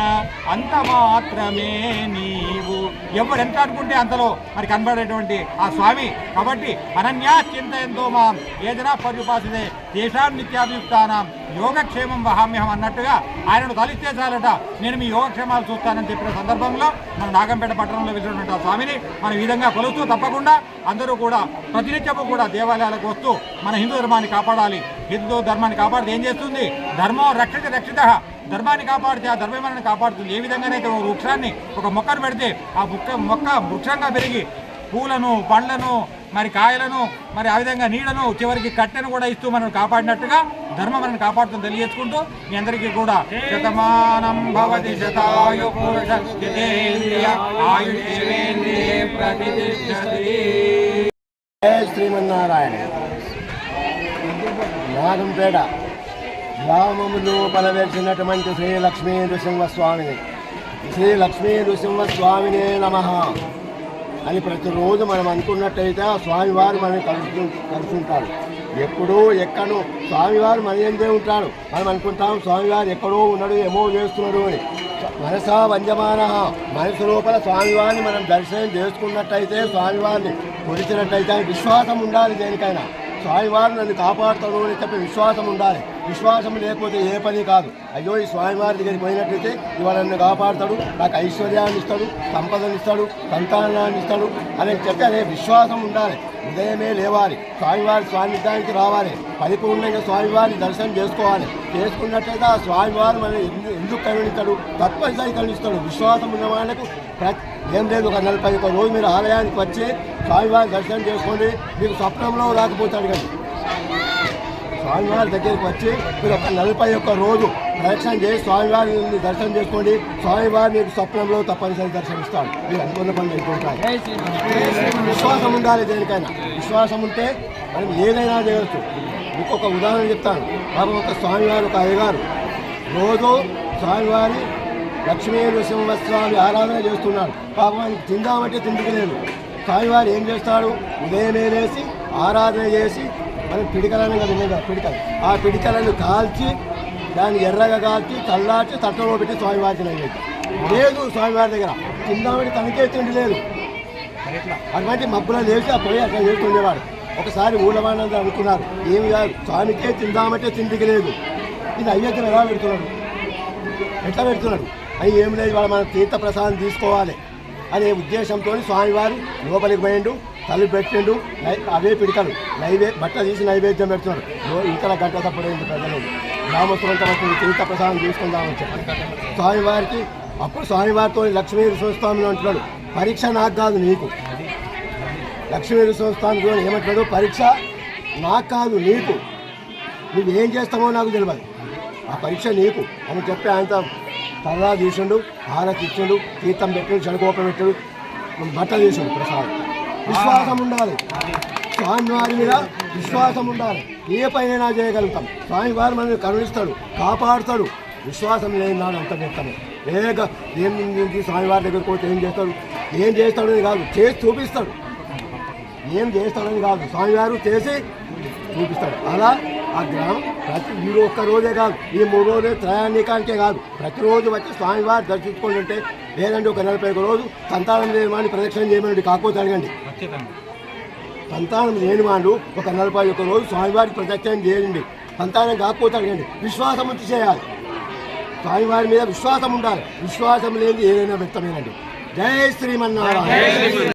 అంత మాత్రమే నీవు, ఎవరు ఎంత అనుకుంటే అంతలో మరి కనబడేటువంటి ఆ స్వామి. కాబట్టి అనన్యా చింతయంతో మాం ఏదైనా పర్యుపాసిదే దేశాం నిత్యాభియుక్తానాం యోగక్షేమం వహామ్యహం అన్నట్టుగా ఆయనను తలిస్తే చాలట నేను మీ యోగక్షేమాలు చూస్తానని చెప్పిన సందర్భంలో మన నాగంపేట పట్టణంలో వెళ్ళినటువంటి ఆ స్వామిని మనం ఈ విధంగా కొలుస్తూ తప్పకుండా అందరూ కూడా ప్రతినిత్యము కూడా దేవాలయాలకు వస్తూ మన హిందూ ధర్మాన్ని కాపాడాలి. హిందూ ధర్మాన్ని కాపాడితే ఏం చేస్తుంది? ధర్మం రక్షిత రక్షిత, ధర్మాన్ని కాపాడితే ఆ ధర్మమానాన్ని కాపాడుతుంది. ఏ విధంగానైతే ఒక వృక్షాన్ని ఒక మొక్కను పెడితే ఆ మొక్క వృక్షంగా పెరిగి పూలను, పండ్లను, మరి కాయలను, మరి ఆ విధంగా నీడను, చివరికి కట్టెను కూడా ఇస్తూ మనం కాపాడినట్టుగా ధర్మం మనం కాపాడుతుంది తెలియజేసుకుంటూ మీ అందరికీ కూడా శతమానం భవతి శతాయు పురుషేంద్రియ ఆయుష్యేంద్రియే ప్రతిష్టతి. శ్రీమన్నారాయణ. నాగంపేట గ్రామము లోపల వెలిసినటువంటి శ్రీ లక్ష్మీ నృసింహస్వామిని, శ్రీ లక్ష్మీ నృసింహస్వామినే నమః అని ప్రతిరోజు మనం అనుకున్నట్టయితే ఆ స్వామివారు మనం కలుసుంటారు. ఎప్పుడూ ఎక్కడో స్వామివారు మన ఎందే ఉంటాడు. మనం అనుకుంటాం స్వామివారు ఎక్కడో ఉన్నాడు, ఏమో చేస్తున్నాడు అని. మనసా వంజమాన, మనసు లోపల స్వామివారిని మనం దర్శనం చేసుకున్నట్టయితే, స్వామివారిని కొలిచినట్టయితే విశ్వాసం ఉండాలి. దేనికైనా స్వామివారు నన్ను కాపాడుతాడు అని చెప్పి విశ్వాసం ఉండాలి. విశ్వాసం లేకపోతే ఏ పని కాదు. అయ్యో ఈ స్వామివారి దగ్గరికి పోయినట్లయితే ఇవాళ నన్ను కాపాడుతాడు, నాకు ఐశ్వర్యాన్ని ఇస్తాడు, సంపదను ఇస్తాడు, సంతానాన్ని ఇస్తాడు అని చెప్పి అనే విశ్వాసం ఉండాలి. ఉదయమే లేవాలి, స్వామివారి సాన్నిధ్యానికి రావాలి, పరిపూర్ణంగా స్వామివారిని దర్శనం చేసుకోవాలి. చేసుకున్నట్లయితే ఆ స్వామివారు మనం ఎందుకు కరుణిస్తాడు? తప్పనిసరి కరుణిస్తాడు. విశ్వాసం ఉన్న వాళ్ళకు ఏం లేదు, ఒక 41 రోజు మీరు ఆలయానికి వచ్చి స్వామివారి దర్శనం చేసుకోండి. మీకు స్వప్నంలో రాకపోతాడు కానీ స్వామివారి దగ్గరికి వచ్చి మీరు ఒక 41 రోజు ప్రదక్షిణ చేసి స్వామివారిని దర్శనం చేసుకోండి. స్వామివారి మీకు స్వప్నంలో తప్పనిసరి దర్శనమిస్తాడు. మీరు అనుకున్న పనులు అయిపోతాయి. విశ్వాసం ఉండాలి. దేనికైనా విశ్వాసం ఉంటే మనం ఏదైనా చేయవచ్చు. ఇంకొక ఉదాహరణ చెప్తాను. పాపం ఒక స్వామివారు, ఒక అయ్యగారు రోజు స్వామివారి లక్ష్మీ నృసింహస్వామి ఆరాధన చేస్తున్నాడు. పాపం ఆయనకి తిందామంటే తిండికి లేదు. స్వామివారు ఏం చేస్తాడు? ఉదయమే లేసి ఆరాధన చేసి మనం పిడికలను విధంగా పిడికలు, ఆ పిడికలను కాల్చి దాన్ని ఎర్రగా కాల్చి చల్లార్చి తట్టలో పెట్టి స్వామివారికి నైవేద్యం లేదు. స్వామివారి దగ్గర తిందామంటే తనకే తిండి లేదు. అటువంటి మబ్బులో లేచి ఆ పోయి అట్లా చేస్తుండేవాడు. ఒకసారి ఊళ్ళవాళ్ళందరూ అనుకున్నారు, ఏమి కాదు స్వామికే తిందామంటే తిండికి లేదు, ఇది నైవేద్యం ఎలా పెడుతున్నాడు, ఎట్లా పెడుతున్నాడు? అవి ఏం లేదు, వాళ్ళు మనం తీర్థ ప్రసాదం తీసుకోవాలి. అనే ఉద్దేశంతో స్వామివారు లోపలికి పోయిండు, తలుపు పెట్టిండు. అవే పిడకలు బట్ట తీసి నైవేద్యం పెడుతున్నారు. ఇంతల గంట తప్పడైంది ప్రజలు. గ్రామస్తులంతా తీర్థ ప్రసాదం తీసుకుందామని చెప్పి స్వామివారికి అప్పుడు స్వామివారితో లక్ష్మీ నరసింహస్వామిని అంటున్నాడు, పరీక్ష నాకు కాదు నీకు. లక్ష్మీ నరసింహస్వామి ఏమంటున్నాడు, పరీక్ష నాకు కాదు నీకు, నువ్వేం చేస్తామో నాకు తెలియదు, ఆ పరీక్ష నీకు అని చెప్పి ఆయనతో తలరా తీసిండు, హారతి ఇచ్చిండు, తీర్థం పెట్టిండు, చెడుకోపం పెట్టాడు, బట్ట తీసిండు. ప్రసాదం విశ్వాసం ఉండాలి, స్వామివారి మీద విశ్వాసం ఉండాలి. ఏ పైన చేయగలుగుతాం. స్వామివారు మనల్ని కరుణిస్తాడు, కాపాడుతాడు. విశ్వాసం లేని నాడు అంత చెప్తాము. ఏం స్వామివారి దగ్గరికి పోతే ఏం చేస్తాడని కాదు, చేసి చూపిస్తాడు. ఏం చేస్తాడని కాదు, స్వామివారు చేసి చూపిస్తాడు. అలా ఆ గ్రామం ఈ ఒక్క రోజే కాదు, ఈ 3 రోజులు త్రయాణికానికే కాదు, ప్రతిరోజు వచ్చి స్వామివారు దర్శించుకొని ఉంటే, లేదంటే ఒక 41 రోజు సంతానం లేని వాడిని ప్రదక్షిణ చేయమని కాకపోతే అడగండి. సంతానం లేని వాడు ఒక 41 రోజు స్వామివారికి ప్రదక్షిణ చేయండి. సంతానం కాకపోతే అడగండి. విశ్వాసం ఉంచి చేయాలి, స్వామివారి మీద విశ్వాసం ఉండాలి. విశ్వాసం లేని ఏదైనా వ్యక్తమేనండి. జై శ్రీమన్నారాయణ.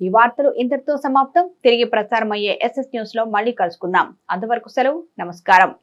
ఈ వార్తలు ఇంతటితో సమాప్తం. తిరిగి ప్రసారమయ్యే SS న్యూస్ లో మళ్ళీ కలుసుకుందాం. అంతవరకు సెలవు, నమస్కారం.